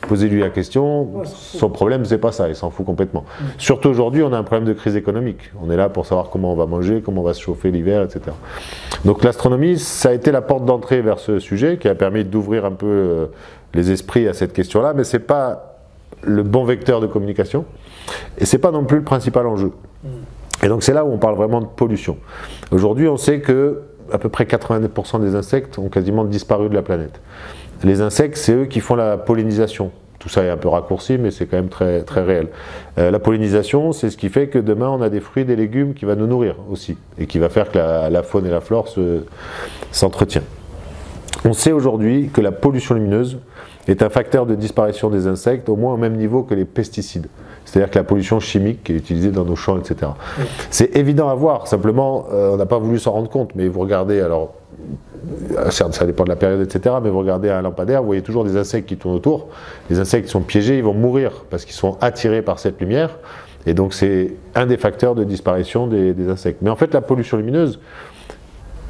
[SPEAKER 2] posez-lui la question, son problème c'est pas ça, il s'en fout complètement. Surtout aujourd'hui, on a un problème de crise économique, on est là pour savoir comment on va manger, comment on va se chauffer l'hiver, etc. Donc l'astronomie, ça a été la porte d'entrée vers ce sujet, qui a permis d'ouvrir un peu les esprits à cette question-là, mais c'est pas le bon vecteur de communication, et c'est pas non plus le principal enjeu. Et donc c'est là où on parle vraiment de pollution. Aujourd'hui, on sait que à peu près 90% des insectes ont quasiment disparu de la planète. Les insectes, c'est eux qui font la pollinisation. Tout ça est un peu raccourci, mais c'est quand même très, très réel. La pollinisation, c'est ce qui fait que demain, on a des fruits et des légumes qui vont nous nourrir aussi, et qui va faire que la faune et la flore s'entretiennent. On sait aujourd'hui que la pollution lumineuse est un facteur de disparition des insectes au moins au même niveau que les pesticides. C'est-à-dire que la pollution chimique qui est utilisée dans nos champs, etc. C'est évident à voir, simplement on n'a pas voulu s'en rendre compte, mais vous regardez, alors certes ça dépend de la période, etc., mais vous regardez un lampadaire, vous voyez toujours des insectes qui tournent autour. Les insectes sont piégés, ils vont mourir parce qu'ils sont attirés par cette lumière, et donc c'est un des facteurs de disparition des insectes. Mais en fait la pollution lumineuse,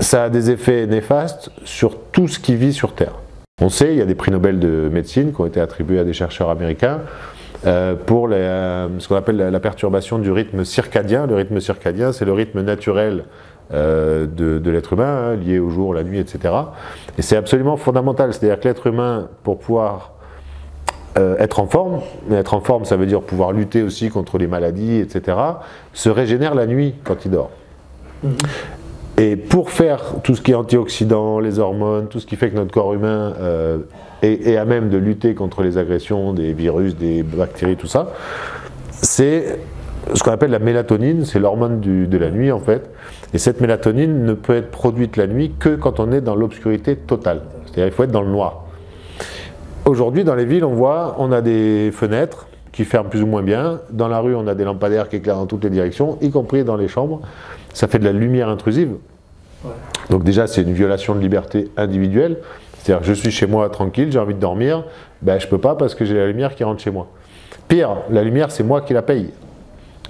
[SPEAKER 2] ça a des effets néfastes sur tout ce qui vit sur Terre. On sait, il y a des prix Nobel de médecine qui ont été attribués à des chercheurs américains pour ce qu'on appelle la perturbation du rythme circadien. Le rythme circadien, c'est le rythme naturel de l'être humain, hein, lié au jour, la nuit, etc. Et c'est absolument fondamental, c'est-à-dire que l'être humain, pour pouvoir être en forme, mais être en forme, ça veut dire pouvoir lutter aussi contre les maladies, etc., se régénère la nuit quand il dort. Et pour faire tout ce qui est antioxydants, les hormones, tout ce qui fait que notre corps humain est à même de lutter contre les agressions des virus, des bactéries, tout ça, c'est ce qu'on appelle la mélatonine, c'est l'hormone de la nuit en fait. Et cette mélatonine ne peut être produite la nuit que quand on est dans l'obscurité totale. C'est-à-dire qu'il faut être dans le noir. Aujourd'hui, dans les villes, on a des fenêtres qui ferment plus ou moins bien. Dans la rue, on a des lampadaires qui éclairent dans toutes les directions, y compris dans les chambres. Ça fait de la lumière intrusive. Ouais. Donc déjà, c'est une violation de liberté individuelle. C'est-à-dire que je suis chez moi tranquille, j'ai envie de dormir, ben, je ne peux pas parce que j'ai la lumière qui rentre chez moi. Pire, la lumière, c'est moi qui la paye.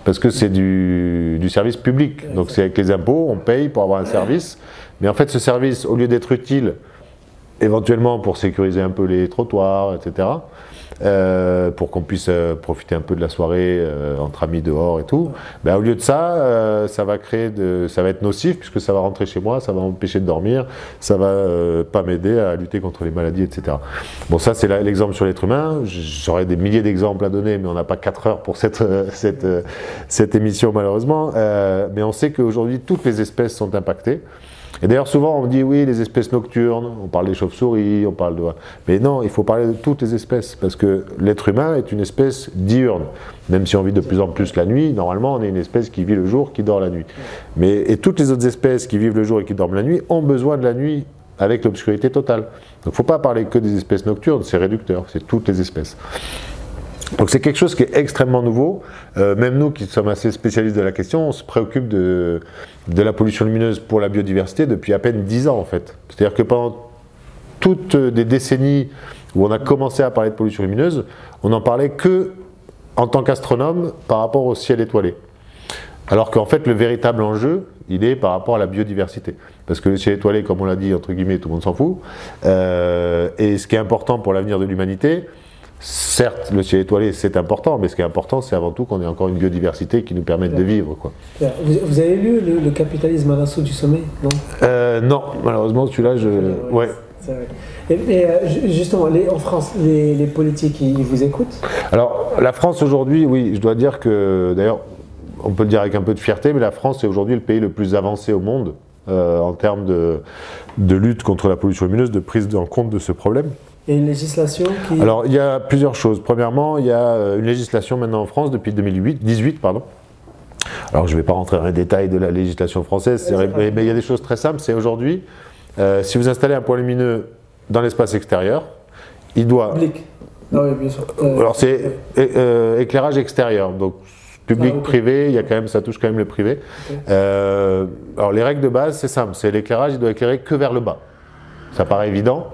[SPEAKER 2] Parce que c'est du service public. Donc c'est avec les impôts, on paye pour avoir un service. Mais en fait, ce service, au lieu d'être utile, éventuellement pour sécuriser un peu les trottoirs, etc., pour qu'on puisse profiter un peu de la soirée entre amis dehors et tout, ben, au lieu de ça, ça va être nocif puisque ça va rentrer chez moi, ça va m'empêcher de dormir, ça va pas m'aider à lutter contre les maladies, etc. Bon, ça c'est l'exemple sur l'être humain. J'aurais des milliers d'exemples à donner, mais on n'a pas 4 heures pour cette émission malheureusement. Mais on sait qu'aujourd'hui toutes les espèces sont impactées. Et d'ailleurs, souvent, on dit oui, les espèces nocturnes, on parle des chauves-souris, on parle de... Mais non, il faut parler de toutes les espèces, parce que l'être humain est une espèce diurne. Même si on vit de plus en plus la nuit, normalement, on est une espèce qui vit le jour, qui dort la nuit. Et toutes les autres espèces qui vivent le jour et qui dorment la nuit ont besoin de la nuit avec l'obscurité totale. Donc il ne faut pas parler que des espèces nocturnes, c'est réducteur, c'est toutes les espèces. Donc c'est quelque chose qui est extrêmement nouveau. Même nous qui sommes assez spécialistes de la question, on se préoccupe de la pollution lumineuse pour la biodiversité depuis à peine 10 ans en fait. C'est-à-dire que pendant toutes des décennies où on a commencé à parler de pollution lumineuse, on n'en parlait que en tant qu'astronome par rapport au ciel étoilé. Alors qu'en fait le véritable enjeu, il est par rapport à la biodiversité. Parce que le ciel étoilé, comme on l'a dit, entre guillemets, tout le monde s'en fout. Et ce qui est important pour l'avenir de l'humanité, certes, le ciel étoilé, c'est important, mais ce qui est important, c'est avant tout qu'on ait encore une biodiversité qui nous permette de vivre, quoi.
[SPEAKER 1] Vous avez lu le capitalisme à l'assaut du sommeil, non?
[SPEAKER 2] Non, malheureusement, celui-là, ouais.
[SPEAKER 1] Et justement, en France, les politiques, ils vous écoutent?
[SPEAKER 2] Alors, la France aujourd'hui, oui, je dois dire que, d'ailleurs, on peut le dire avec un peu de fierté, mais la France est aujourd'hui le pays le plus avancé au monde en termes de lutte contre la pollution lumineuse, de prise en compte de ce problème.
[SPEAKER 1] Et une législation qui...
[SPEAKER 2] Alors, il y a plusieurs choses. Premièrement, il y a une législation maintenant en France depuis 2018, pardon. Alors, je ne vais pas rentrer dans les détails de la législation française, mais il y a des choses très simples. C'est aujourd'hui, si vous installez un point lumineux dans l'espace extérieur, il doit...
[SPEAKER 1] Public. Ah oui, bien sûr.
[SPEAKER 2] Alors, c'est éclairage extérieur, donc public, privé, il y a quand même, ça touche quand même le privé. Okay. Alors, les règles de base, c'est simple. C'est l'éclairage, il doit éclairer que vers le bas. Ça paraît évident.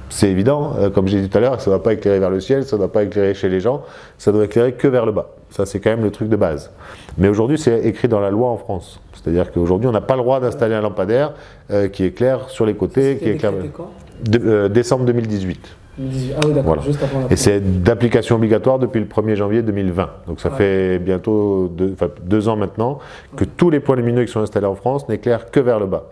[SPEAKER 2] C'est évident, comme j'ai dit tout à l'heure, ça ne doit pas éclairer vers le ciel, ça ne doit pas éclairer chez les gens, ça doit éclairer que vers le bas. Ça, c'est quand même le truc de base. Mais aujourd'hui, c'est écrit dans la loi en France. C'est-à-dire qu'aujourd'hui, on n'a pas le droit d'installer un lampadaire qui éclaire sur les côtés, qui éclaire... Décembre 2018.
[SPEAKER 1] Ah oui, d'accord, voilà. Juste avant la...
[SPEAKER 2] Et c'est d'application obligatoire depuis le 1er janvier 2020. Donc ça fait bientôt 2 ans maintenant que tous les points lumineux qui sont installés en France n'éclairent que vers le bas.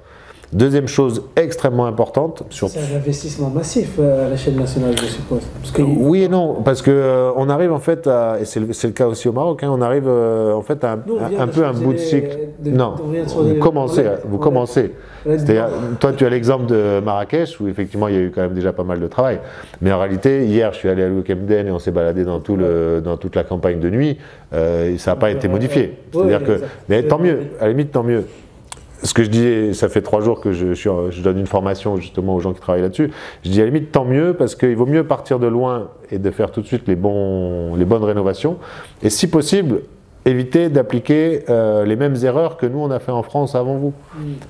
[SPEAKER 2] Deuxième chose extrêmement importante...
[SPEAKER 1] C'est un investissement massif à l'échelle nationale, je suppose. Parce que...
[SPEAKER 2] Oui et non, parce qu'on arrive en fait à, et c'est le cas aussi au Maroc, hein, on arrive en fait à un peu un bout de cycle. Non, vous commencez. C'est-à-dire, toi tu as l'exemple de Marrakech, où effectivement il y a eu quand même déjà pas mal de travail. Mais en réalité, hier je suis allé à Ouekemden et on s'est baladé dans toute la campagne de nuit, et ça n'a pas été modifié. C'est-à-dire que, mais tant mieux, à la limite tant mieux. Ce que je dis, ça fait 3 jours que je donne une formation justement aux gens qui travaillent là-dessus. Je dis à la limite tant mieux parce qu'il vaut mieux partir de loin et de faire tout de suite les bonnes rénovations. Et si possible, éviter d'appliquer les mêmes erreurs que nous on a fait en France avant vous.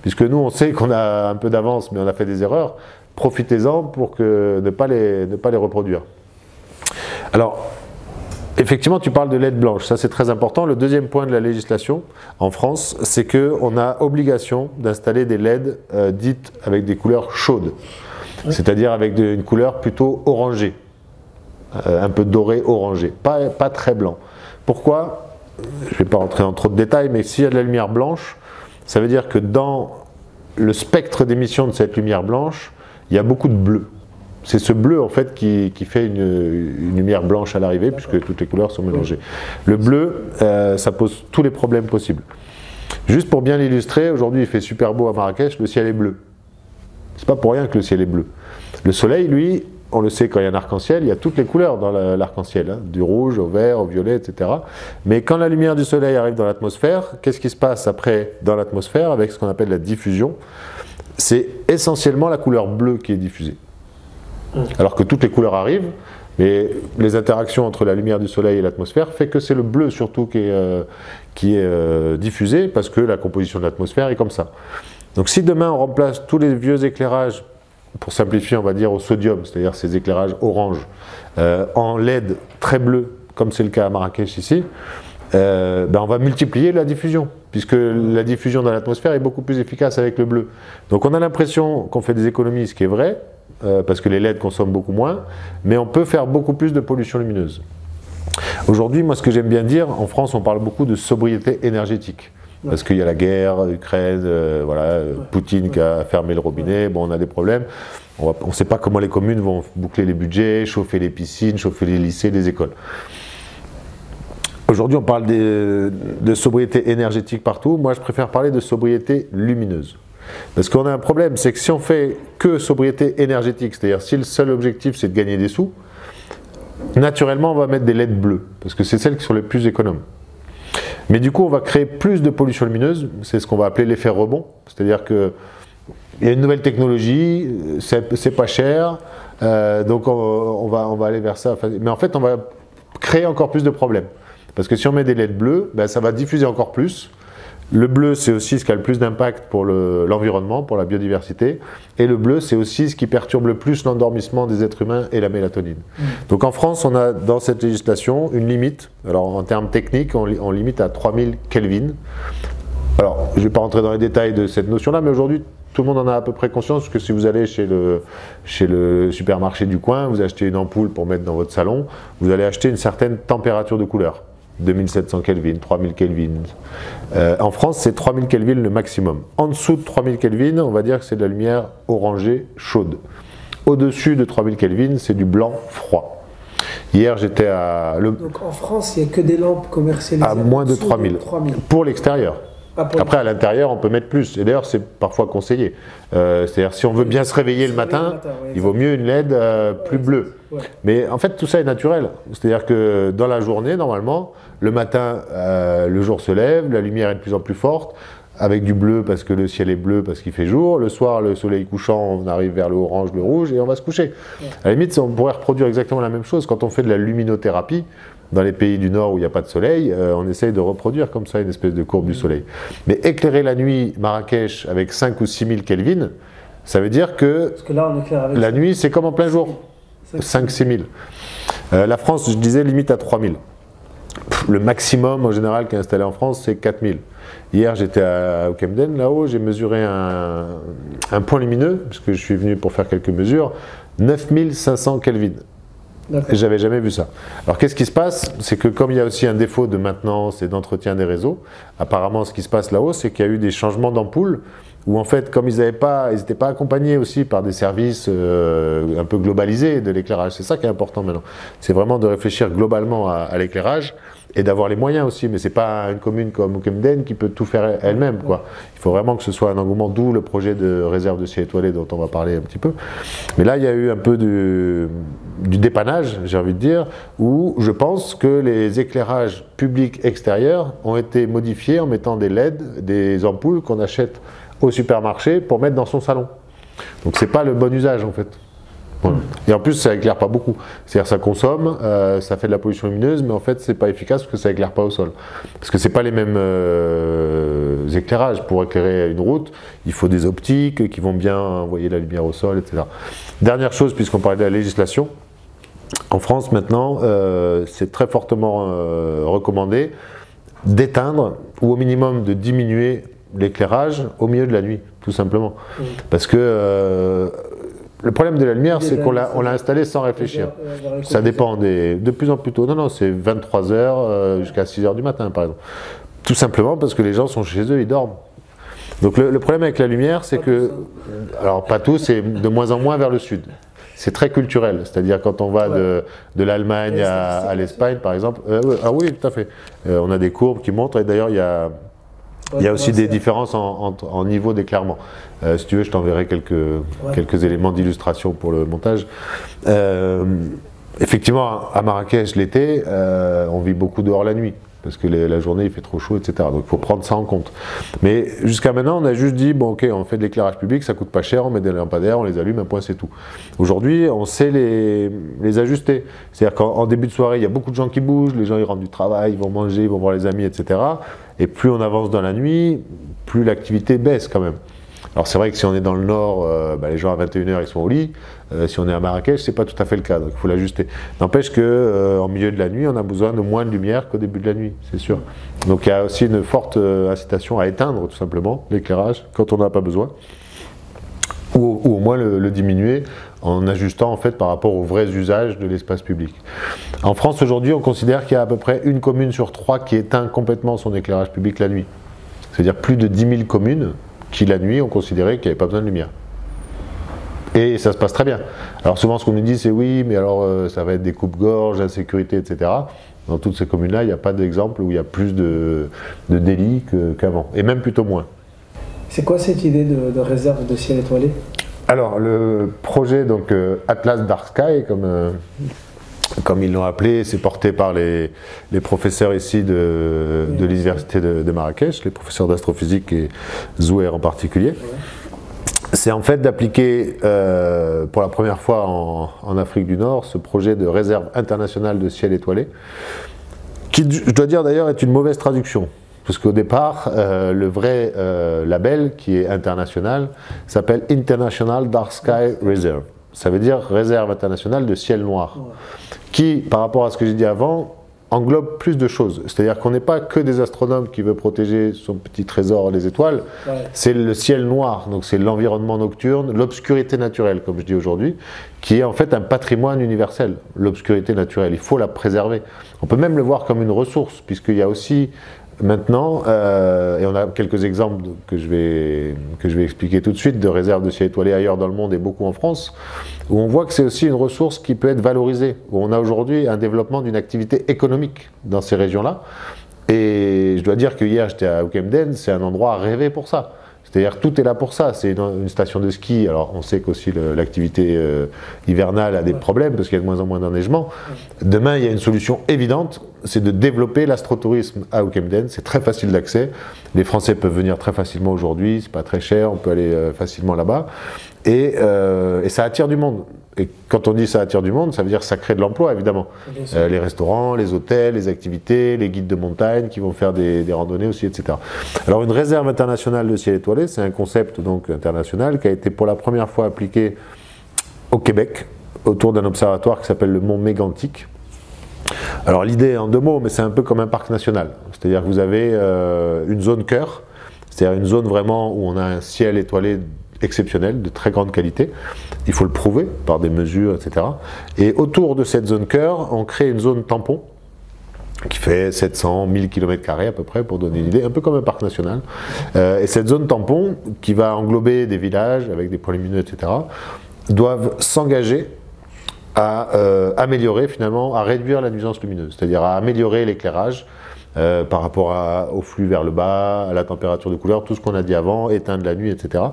[SPEAKER 2] Puisque nous on sait qu'on a un peu d'avance mais on a fait des erreurs. Profitez-en pour ne pas les reproduire. Alors, effectivement, tu parles de LED blanche, ça c'est très important. Le deuxième point de la législation en France, c'est qu'on a obligation d'installer des LED dites avec des couleurs chaudes, c'est-à-dire avec une couleur plutôt orangée, un peu doré orangé, pas très blanc. Pourquoi? Je ne vais pas rentrer dans trop de détails, mais s'il y a de la lumière blanche, ça veut dire que dans le spectre d'émission de cette lumière blanche, il y a beaucoup de bleu. C'est ce bleu en fait qui fait une lumière blanche à l'arrivée, puisque toutes les couleurs sont mélangées. Le bleu, ça pose tous les problèmes possibles. Juste pour bien l'illustrer, aujourd'hui il fait super beau à Marrakech, le ciel est bleu. C'est pas pour rien que le ciel est bleu. Le soleil, lui, on le sait, quand il y a un arc-en-ciel, il y a toutes les couleurs dans l'arc-en-ciel, hein, du rouge au vert, au violet, etc. Mais quand la lumière du soleil arrive dans l'atmosphère, qu'est-ce qui se passe après dans l'atmosphère avec ce qu'on appelle la diffusion? C'est essentiellement la couleur bleue qui est diffusée. Alors que toutes les couleurs arrivent, mais les interactions entre la lumière du soleil et l'atmosphère fait que c'est le bleu surtout qui est diffusé, parce que la composition de l'atmosphère est comme ça. Donc si demain on remplace tous les vieux éclairages, pour simplifier on va dire au sodium, c'est-à-dire ces éclairages orange, en LED très bleu, comme c'est le cas à Marrakech ici, on va multiplier la diffusion, puisque la diffusion dans l'atmosphère est beaucoup plus efficace avec le bleu. Donc on a l'impression qu'on fait des économies, ce qui est vrai, parce que les LED consomment beaucoup moins, mais on peut faire beaucoup plus de pollution lumineuse. Aujourd'hui, moi ce que j'aime bien dire, en France on parle beaucoup de sobriété énergétique, parce qu'il y a la guerre, Ukraine, Poutine qui a fermé le robinet, bon on a des problèmes, on ne sait pas comment les communes vont boucler les budgets, chauffer les piscines, chauffer les lycées, les écoles. Aujourd'hui, on parle de sobriété énergétique partout. Moi, je préfère parler de sobriété lumineuse. Parce qu'on a un problème, c'est que si on fait que sobriété énergétique, c'est-à-dire si le seul objectif c'est de gagner des sous, naturellement on va mettre des LED bleues, parce que c'est celles qui sont les plus économes. Mais du coup on va créer plus de pollution lumineuse, c'est ce qu'on va appeler l'effet rebond, c'est-à-dire que il y a une nouvelle technologie, c'est pas cher, donc on va aller vers ça. Mais en fait, on va créer encore plus de problèmes. Parce que si on met des LED bleus, ben, ça va diffuser encore plus. Le bleu, c'est aussi ce qui a le plus d'impact pour l'environnement, pour la biodiversité. Et le bleu, c'est aussi ce qui perturbe le plus l'endormissement des êtres humains et la mélatonine. Donc en France, on a dans cette législation une limite. Alors en termes techniques, on limite à 3000 Kelvin. Alors, je ne vais pas rentrer dans les détails de cette notion-là, mais aujourd'hui, tout le monde en a à peu près conscience que si vous allez chez le supermarché du coin, vous achetez une ampoule pour mettre dans votre salon, vous allez acheter une certaine température de couleur. 2700 Kelvin, 3000 Kelvin. En France, c'est 3000 Kelvin le maximum. En dessous de 3000 Kelvin, on va dire que c'est de la lumière orangée chaude. Au-dessus de 3000 Kelvin, c'est du blanc froid. Hier, j'étais à...
[SPEAKER 1] Donc en France, il n'y a que des lampes commercialisées
[SPEAKER 2] à moins de 3000 pour l'extérieur. Après, à l'intérieur, on peut mettre plus. Et d'ailleurs, c'est parfois conseillé. C'est-à-dire, si on veut bien se réveiller le matin, il vaut mieux une LED plus bleue. Ouais. Mais en fait, tout ça est naturel. C'est-à-dire que dans la journée, normalement, le matin, le jour se lève, la lumière est de plus en plus forte, avec du bleu parce que le ciel est bleu, parce qu'il fait jour. Le soir, le soleil couchant, on arrive vers le orange, le rouge, et on va se coucher. Ouais. À la limite, on pourrait reproduire exactement la même chose quand on fait de la luminothérapie. Dans les pays du Nord où il n'y a pas de soleil, on essaye de reproduire comme ça une espèce de courbe du soleil. Mais éclairer la nuit Marrakech avec 5 ou 6 000 Kelvin, ça veut dire que,
[SPEAKER 1] là, on éclaire avec
[SPEAKER 2] la nuit c'est comme en plein jour, 5-6 000. La France, je disais, limite à 3 000. Le maximum en général qui est installé en France, c'est 4 000. Hier, j'étais au Camden, là-haut, j'ai mesuré un point lumineux, puisque je suis venu pour faire quelques mesures, 9 500 Kelvin. J'avais jamais vu ça. Alors qu'est-ce qui se passe? C'est que comme il y a aussi un défaut de maintenance et d'entretien des réseaux, apparemment ce qui se passe là-haut, c'est qu'il y a eu des changements d'ampoules où en fait, comme ils n'étaient pas accompagnés aussi par des services un peu globalisés de l'éclairage. C'est ça qui est important maintenant. C'est vraiment de réfléchir globalement à l'éclairage et d'avoir les moyens aussi. Mais c'est pas une commune comme Camden qui peut tout faire elle-même, quoi. Il faut vraiment que ce soit un engouement, d'où le projet de réserve de ciel étoilé dont on va parler un petit peu. Mais là, il y a eu un peu du dépannage, j'ai envie de dire, où je pense que les éclairages publics extérieurs ont été modifiés en mettant des LED, des ampoules qu'on achète au supermarché pour mettre dans son salon. Donc c'est pas le bon usage en fait. Voilà. Et en plus ça éclaire pas beaucoup. C'est-à-dire ça consomme, ça fait de la pollution lumineuse, mais en fait c'est pas efficace parce que ça éclaire pas au sol. Parce que c'est pas les mêmes éclairages. Pour éclairer une route, il faut des optiques qui vont bien envoyer la lumière au sol, etc. Dernière chose, puisqu'on parlait de la législation, en France maintenant, c'est très fortement recommandé d'éteindre ou au minimum de diminuer l'éclairage au milieu de la nuit, tout simplement. Parce que le problème de la lumière, c'est qu'on l'a installé sans réfléchir. Ça dépend de plus en plus tôt. Non, c'est 23h jusqu'à 6h du matin, par exemple. Tout simplement parce que les gens sont chez eux, ils dorment. Donc le problème avec la lumière, c'est que, alors pas tous, c'est de moins en moins vers le sud. C'est très culturel, c'est-à-dire quand on va de l'Allemagne à l'Espagne, par exemple. Ah oui, tout à fait. On a des courbes qui montrent, et d'ailleurs, il y a aussi des différences en niveau d'éclairement. Si tu veux, je t'enverrai quelques éléments d'illustration pour le montage. Effectivement, à Marrakech, l'été, on vit beaucoup dehors la nuit, parce que la journée, il fait trop chaud, etc. Donc, il faut prendre ça en compte. Mais jusqu'à maintenant, on a juste dit, bon, ok, on fait de l'éclairage public, ça coûte pas cher, on met des lampadaires, on les allume, un point, c'est tout. Aujourd'hui, on sait les ajuster. C'est-à-dire qu'en début de soirée, il y a beaucoup de gens qui bougent, les gens, ils rentrent du travail, ils vont manger, ils vont voir les amis, etc. Et plus on avance dans la nuit, plus l'activité baisse quand même. Alors c'est vrai que si on est dans le nord, les gens à 21h ils sont au lit. Si on est à Marrakech, c'est pas tout à fait le cas, donc il faut l'ajuster. N'empêche qu'en milieu de la nuit, on a besoin de moins de lumière qu'au début de la nuit, c'est sûr. Donc il y a aussi une forte incitation à éteindre tout simplement l'éclairage quand on n'en a pas besoin. Ou au moins le diminuer en ajustant en fait par rapport aux vrais usages de l'espace public. En France aujourd'hui, on considère qu'il y a à peu près une commune sur 3 qui éteint complètement son éclairage public la nuit. C'est-à-dire plus de 10 000 communes qui la nuit ont considéré qu'il n'y avait pas besoin de lumière. Et ça se passe très bien. Alors souvent ce qu'on nous dit c'est oui, mais alors ça va être des coupes-gorges, insécurité, etc. Dans toutes ces communes-là, il n'y a pas d'exemple où il y a plus de délits qu'avant, et même plutôt moins.
[SPEAKER 1] C'est quoi cette idée de réserve de ciel étoilé?
[SPEAKER 2] Alors, le projet donc, Atlas Dark Sky, comme ils l'ont appelé, c'est porté par les professeurs ici de l'université de Marrakech, les professeurs d'astrophysique et Zouer en particulier. C'est en fait d'appliquer pour la première fois en Afrique du Nord ce projet de réserve internationale de ciel étoilé, qui, je dois dire d'ailleurs, est une mauvaise traduction. Parce qu'au départ, le vrai label, qui est international, s'appelle International Dark Sky Reserve. Ça veut dire réserve internationale de ciel noir, qui, par rapport à ce que j'ai dit avant, englobe plus de choses. C'est-à-dire qu'on n'est pas que des astronomes qui veulent protéger son petit trésor, les étoiles, c'est le ciel noir, donc c'est l'environnement nocturne, l'obscurité naturelle, comme je dis aujourd'hui, qui est en fait un patrimoine universel, l'obscurité naturelle, il faut la préserver. On peut même le voir comme une ressource, puisqu'il y a aussi maintenant, et on a quelques exemples que je vais expliquer tout de suite, de réserves de ciel étoilé ailleurs dans le monde et beaucoup en France, où on voit que c'est aussi une ressource qui peut être valorisée, où on a aujourd'hui un développement d'une activité économique dans ces régions-là. Et je dois dire que hier j'étais à Oekemden, c'est un endroit à rêver pour ça. C'est-à-dire tout est là pour ça, c'est une station de ski, alors on sait qu'aussi l'activité hivernale a des problèmes parce qu'il y a de moins en moins d'enneigement. Demain il y a une solution évidente, c'est de développer l'astrotourisme à Oekemden, c'est très facile d'accès, les Français peuvent venir très facilement aujourd'hui, c'est pas très cher, on peut aller facilement là-bas, et ça attire du monde. Et quand on dit ça attire du monde, ça veut dire que ça crée de l'emploi évidemment. Les restaurants, les hôtels, les activités, les guides de montagne qui vont faire des randonnées aussi, etc. Alors une réserve internationale de ciel étoilé, c'est un concept donc international qui a été pour la première fois appliqué au Québec, autour d'un observatoire qui s'appelle le Mont Mégantic. Alors l'idée en deux mots, mais c'est un peu comme un parc national. C'est-à-dire que vous avez une zone cœur, c'est-à-dire une zone vraiment où on a un ciel étoilé exceptionnel, de très grande qualité. Il faut le prouver par des mesures, etc. Et autour de cette zone cœur, on crée une zone tampon qui fait 700, 1000 km² à peu près, pour donner une idée, un peu comme un parc national. Et cette zone tampon, qui va englober des villages avec des points lumineux, etc., doivent s'engager à améliorer finalement, à réduire la nuisance lumineuse, c'est-à-dire à améliorer l'éclairage, par rapport au flux vers le bas, à la température de couleur, tout ce qu'on a dit avant, éteindre la nuit, etc.,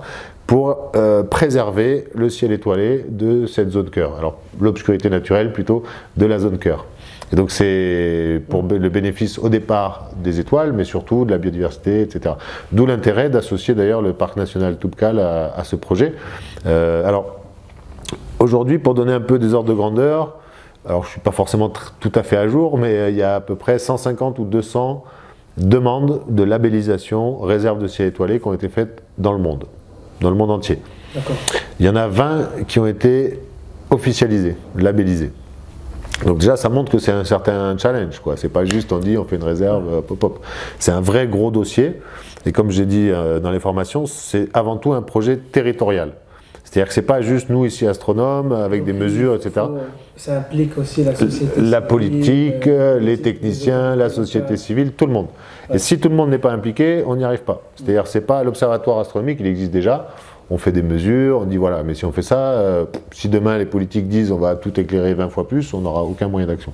[SPEAKER 2] pour préserver le ciel étoilé de cette zone cœur. Alors, l'obscurité naturelle plutôt de la zone cœur. Et donc c'est pour le bénéfice au départ des étoiles, mais surtout de la biodiversité, etc. D'où l'intérêt d'associer d'ailleurs le parc national Toubkal à ce projet. Alors, aujourd'hui, pour donner un peu des ordres de grandeur, alors je ne suis pas forcément tout à fait à jour, mais il y a à peu près 150 ou 200 demandes de labellisation réserve de ciel étoilé qui ont été faites dans le monde entier. Il y en a 20 qui ont été officialisées, labellisées. Donc déjà ça montre que c'est un certain challenge, quoi. C'est pas juste on dit on fait une réserve, pop pop. C'est un vrai gros dossier, et comme j'ai dit dans les formations, c'est avant tout un projet territorial. C'est-à-dire que ce n'est pas juste nous ici astronomes avec des mesures, etc.
[SPEAKER 1] Ça implique aussi la société civile,
[SPEAKER 2] la politique, les techniciens, la société civile, tout le monde. Et si tout le monde n'est pas impliqué, on n'y arrive pas. C'est-à-dire que ce n'est pas l'observatoire astronomique, il existe déjà, on fait des mesures, on dit voilà, mais si on fait ça, si demain les politiques disent on va tout éclairer 20 fois plus, on n'aura aucun moyen d'action.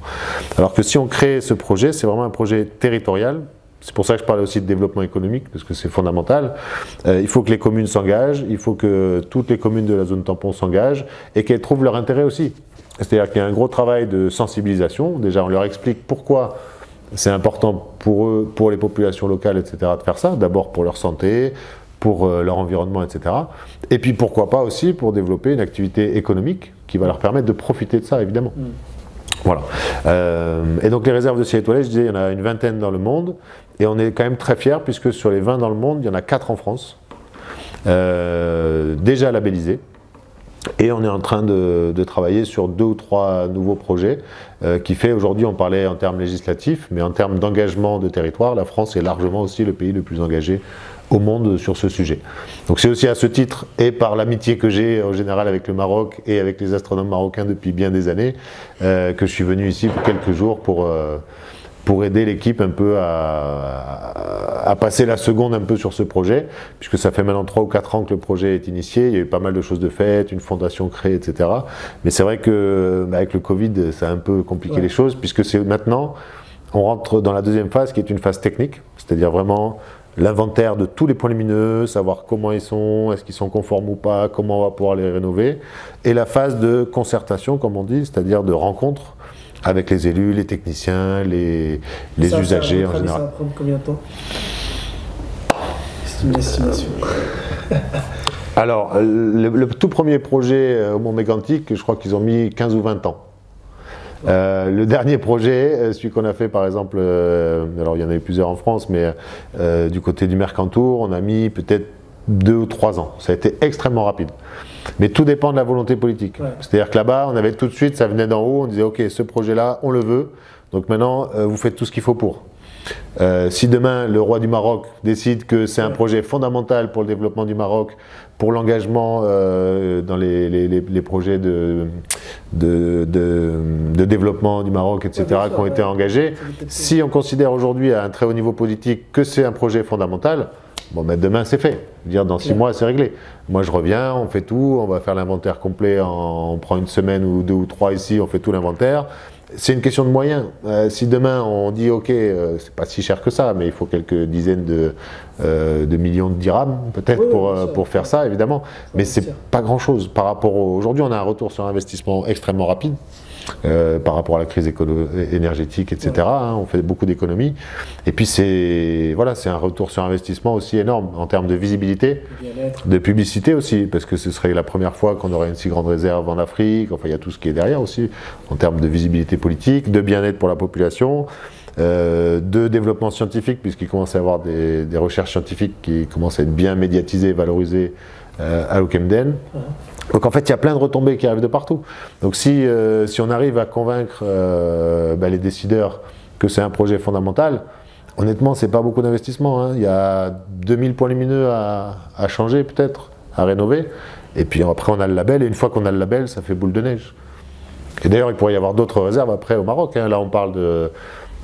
[SPEAKER 2] Alors que si on crée ce projet, c'est vraiment un projet territorial. C'est pour ça que je parlais aussi de développement économique, parce que c'est fondamental. Il faut que les communes s'engagent, il faut que toutes les communes de la zone tampon s'engagent, et qu'elles trouvent leur intérêt aussi. C'est-à-dire qu'il y a un gros travail de sensibilisation. Déjà, on leur explique pourquoi c'est important pour eux, pour les populations locales, etc., de faire ça. D'abord pour leur santé, pour leur environnement, etc. Et puis pourquoi pas aussi pour développer une activité économique qui va leur permettre de profiter de ça, évidemment. Voilà. Et donc les réserves de ciel étoilé, je disais, il y en a une vingtaine dans le monde, et on est quand même très fiers, puisque sur les 20 dans le monde, il y en a 4 en France, déjà labellisés, et on est en train de travailler sur 2 ou 3 nouveaux projets, qui fait aujourd'hui, on parlait en termes législatifs, mais en termes d'engagement de territoire, la France est largement aussi le pays le plus engagé au monde sur ce sujet. Donc c'est aussi à ce titre, et par l'amitié que j'ai en général avec le Maroc et avec les astronomes marocains depuis bien des années, que je suis venu ici pour quelques jours pour aider l'équipe un peu à passer la seconde un peu sur ce projet, puisque ça fait maintenant 3 ou 4 ans que le projet est initié, il y a eu pas mal de choses de faites, une fondation créée, etc. Mais c'est vrai qu'avec le Covid, ça a un peu compliqué les choses, puisque c'est maintenant, on rentre dans la deuxième phase qui est une phase technique, c'est-à-dire vraiment l'inventaire de tous les points lumineux, savoir comment ils sont, est-ce qu'ils sont conformes ou pas, comment on va pouvoir les rénover, et la phase de concertation, comme on dit, c'est-à-dire de rencontre avec les élus, les techniciens, les usagers en général.
[SPEAKER 1] Ça va prendre combien de temps? C'est une estimation.
[SPEAKER 2] Alors, le tout premier projet au Mont-Mégantic, je crois qu'ils ont mis 15 ou 20 ans. Le dernier projet, celui qu'on a fait par exemple, alors il y en a eu plusieurs en France, mais du côté du Mercantour, on a mis peut-être 2 ou 3 ans. Ça a été extrêmement rapide. Mais tout dépend de la volonté politique. Ouais. C'est-à-dire que là-bas, on avait tout de suite, ça venait d'en haut, on disait ok, ce projet-là, on le veut, donc maintenant, vous faites tout ce qu'il faut pour. Si demain le roi du Maroc décide que c'est un projet fondamental pour le développement du Maroc, pour l'engagement dans les projets de développement du Maroc, etc., qui ont été engagés, si on considère aujourd'hui à un très haut niveau politique que c'est un projet fondamental, bon, ben demain c'est fait. Dire dans 6 mois c'est réglé. Moi je reviens, on fait tout, on va faire l'inventaire complet, on prend une semaine ou 2 ou 3 ici, on fait tout l'inventaire. C'est une question de moyens. Si demain on dit ok, c'est pas si cher que ça, mais il faut quelques dizaines de millions de dirhams peut-être pour faire ça évidemment. Mais c'est pas grand chose par rapport aujourd'hui. On a un retour sur investissement extrêmement rapide. Par rapport à la crise énergétique, etc. Hein, on fait beaucoup d'économies. Et puis c'est un retour sur investissement aussi énorme en termes de visibilité, de publicité aussi, parce que ce serait la première fois qu'on aurait une si grande réserve en Afrique. Enfin, il y a tout ce qui est derrière aussi, en termes de visibilité politique, de bien-être pour la population, de développement scientifique, puisqu'il commence à y avoir des recherches scientifiques qui commencent à être bien médiatisées, valorisées à Ookemden. Donc en fait, il y a plein de retombées qui arrivent de partout. Donc si on arrive à convaincre les décideurs que c'est un projet fondamental, honnêtement, c'est pas beaucoup d'investissement. Hein. Il y a 2000 points lumineux à changer peut-être, à rénover. Et puis après, on a le label. Et une fois qu'on a le label, ça fait boule de neige. Et d'ailleurs, il pourrait y avoir d'autres réserves après au Maroc. Hein. Là, on parle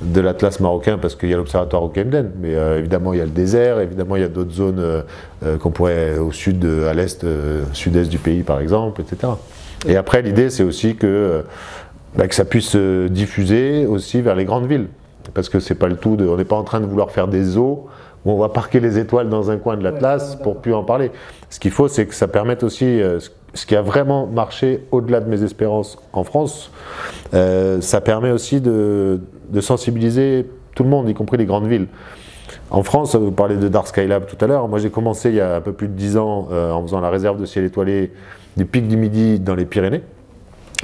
[SPEAKER 2] de l'Atlas marocain parce qu'il y a l'observatoire Ookemden, mais évidemment il y a le désert, évidemment il y a d'autres zones qu'on pourrait au sud, à l'est, sud-est du pays par exemple, etc. Et après l'idée c'est aussi que ça puisse se diffuser aussi vers les grandes villes, parce que c'est pas le tout, on n'est pas en train de vouloir faire des zoos où on va parquer les étoiles dans un coin de l'Atlas pour plus en parler. Ce qu'il faut c'est que ça permette aussi ce qui a vraiment marché au-delà de mes espérances en France, ça permet aussi de sensibiliser tout le monde, y compris les grandes villes. En France, vous parlez de Dark Skylab tout à l'heure, moi j'ai commencé il y a un peu plus de 10 ans en faisant la réserve de ciel étoilé du Pic du Midi dans les Pyrénées.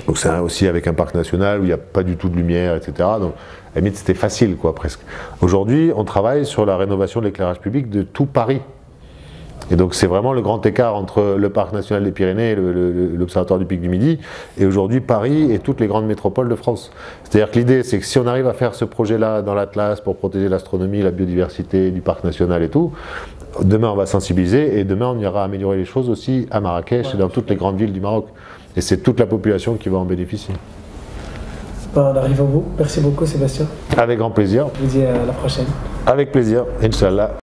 [SPEAKER 2] Donc c'est aussi avec un parc national où il n'y a pas du tout de lumière, etc. Donc à la limite c'était facile quoi presque. Aujourd'hui on travaille sur la rénovation de l'éclairage public de tout Paris. Et donc c'est vraiment le grand écart entre le parc national des Pyrénées et l'observatoire du Pic du Midi, et aujourd'hui Paris et toutes les grandes métropoles de France. C'est-à-dire que l'idée c'est que si on arrive à faire ce projet-là dans l'Atlas pour protéger l'astronomie, la biodiversité du parc national et tout, demain on va sensibiliser et demain on ira améliorer les choses aussi à Marrakech et dans toutes les grandes villes du Maroc. Et c'est toute la population qui va en bénéficier.
[SPEAKER 1] On arrive au bout. Merci beaucoup Sébastien.
[SPEAKER 2] Avec grand plaisir.
[SPEAKER 1] Je vous dis à la prochaine.
[SPEAKER 2] Avec plaisir, Inch'Allah.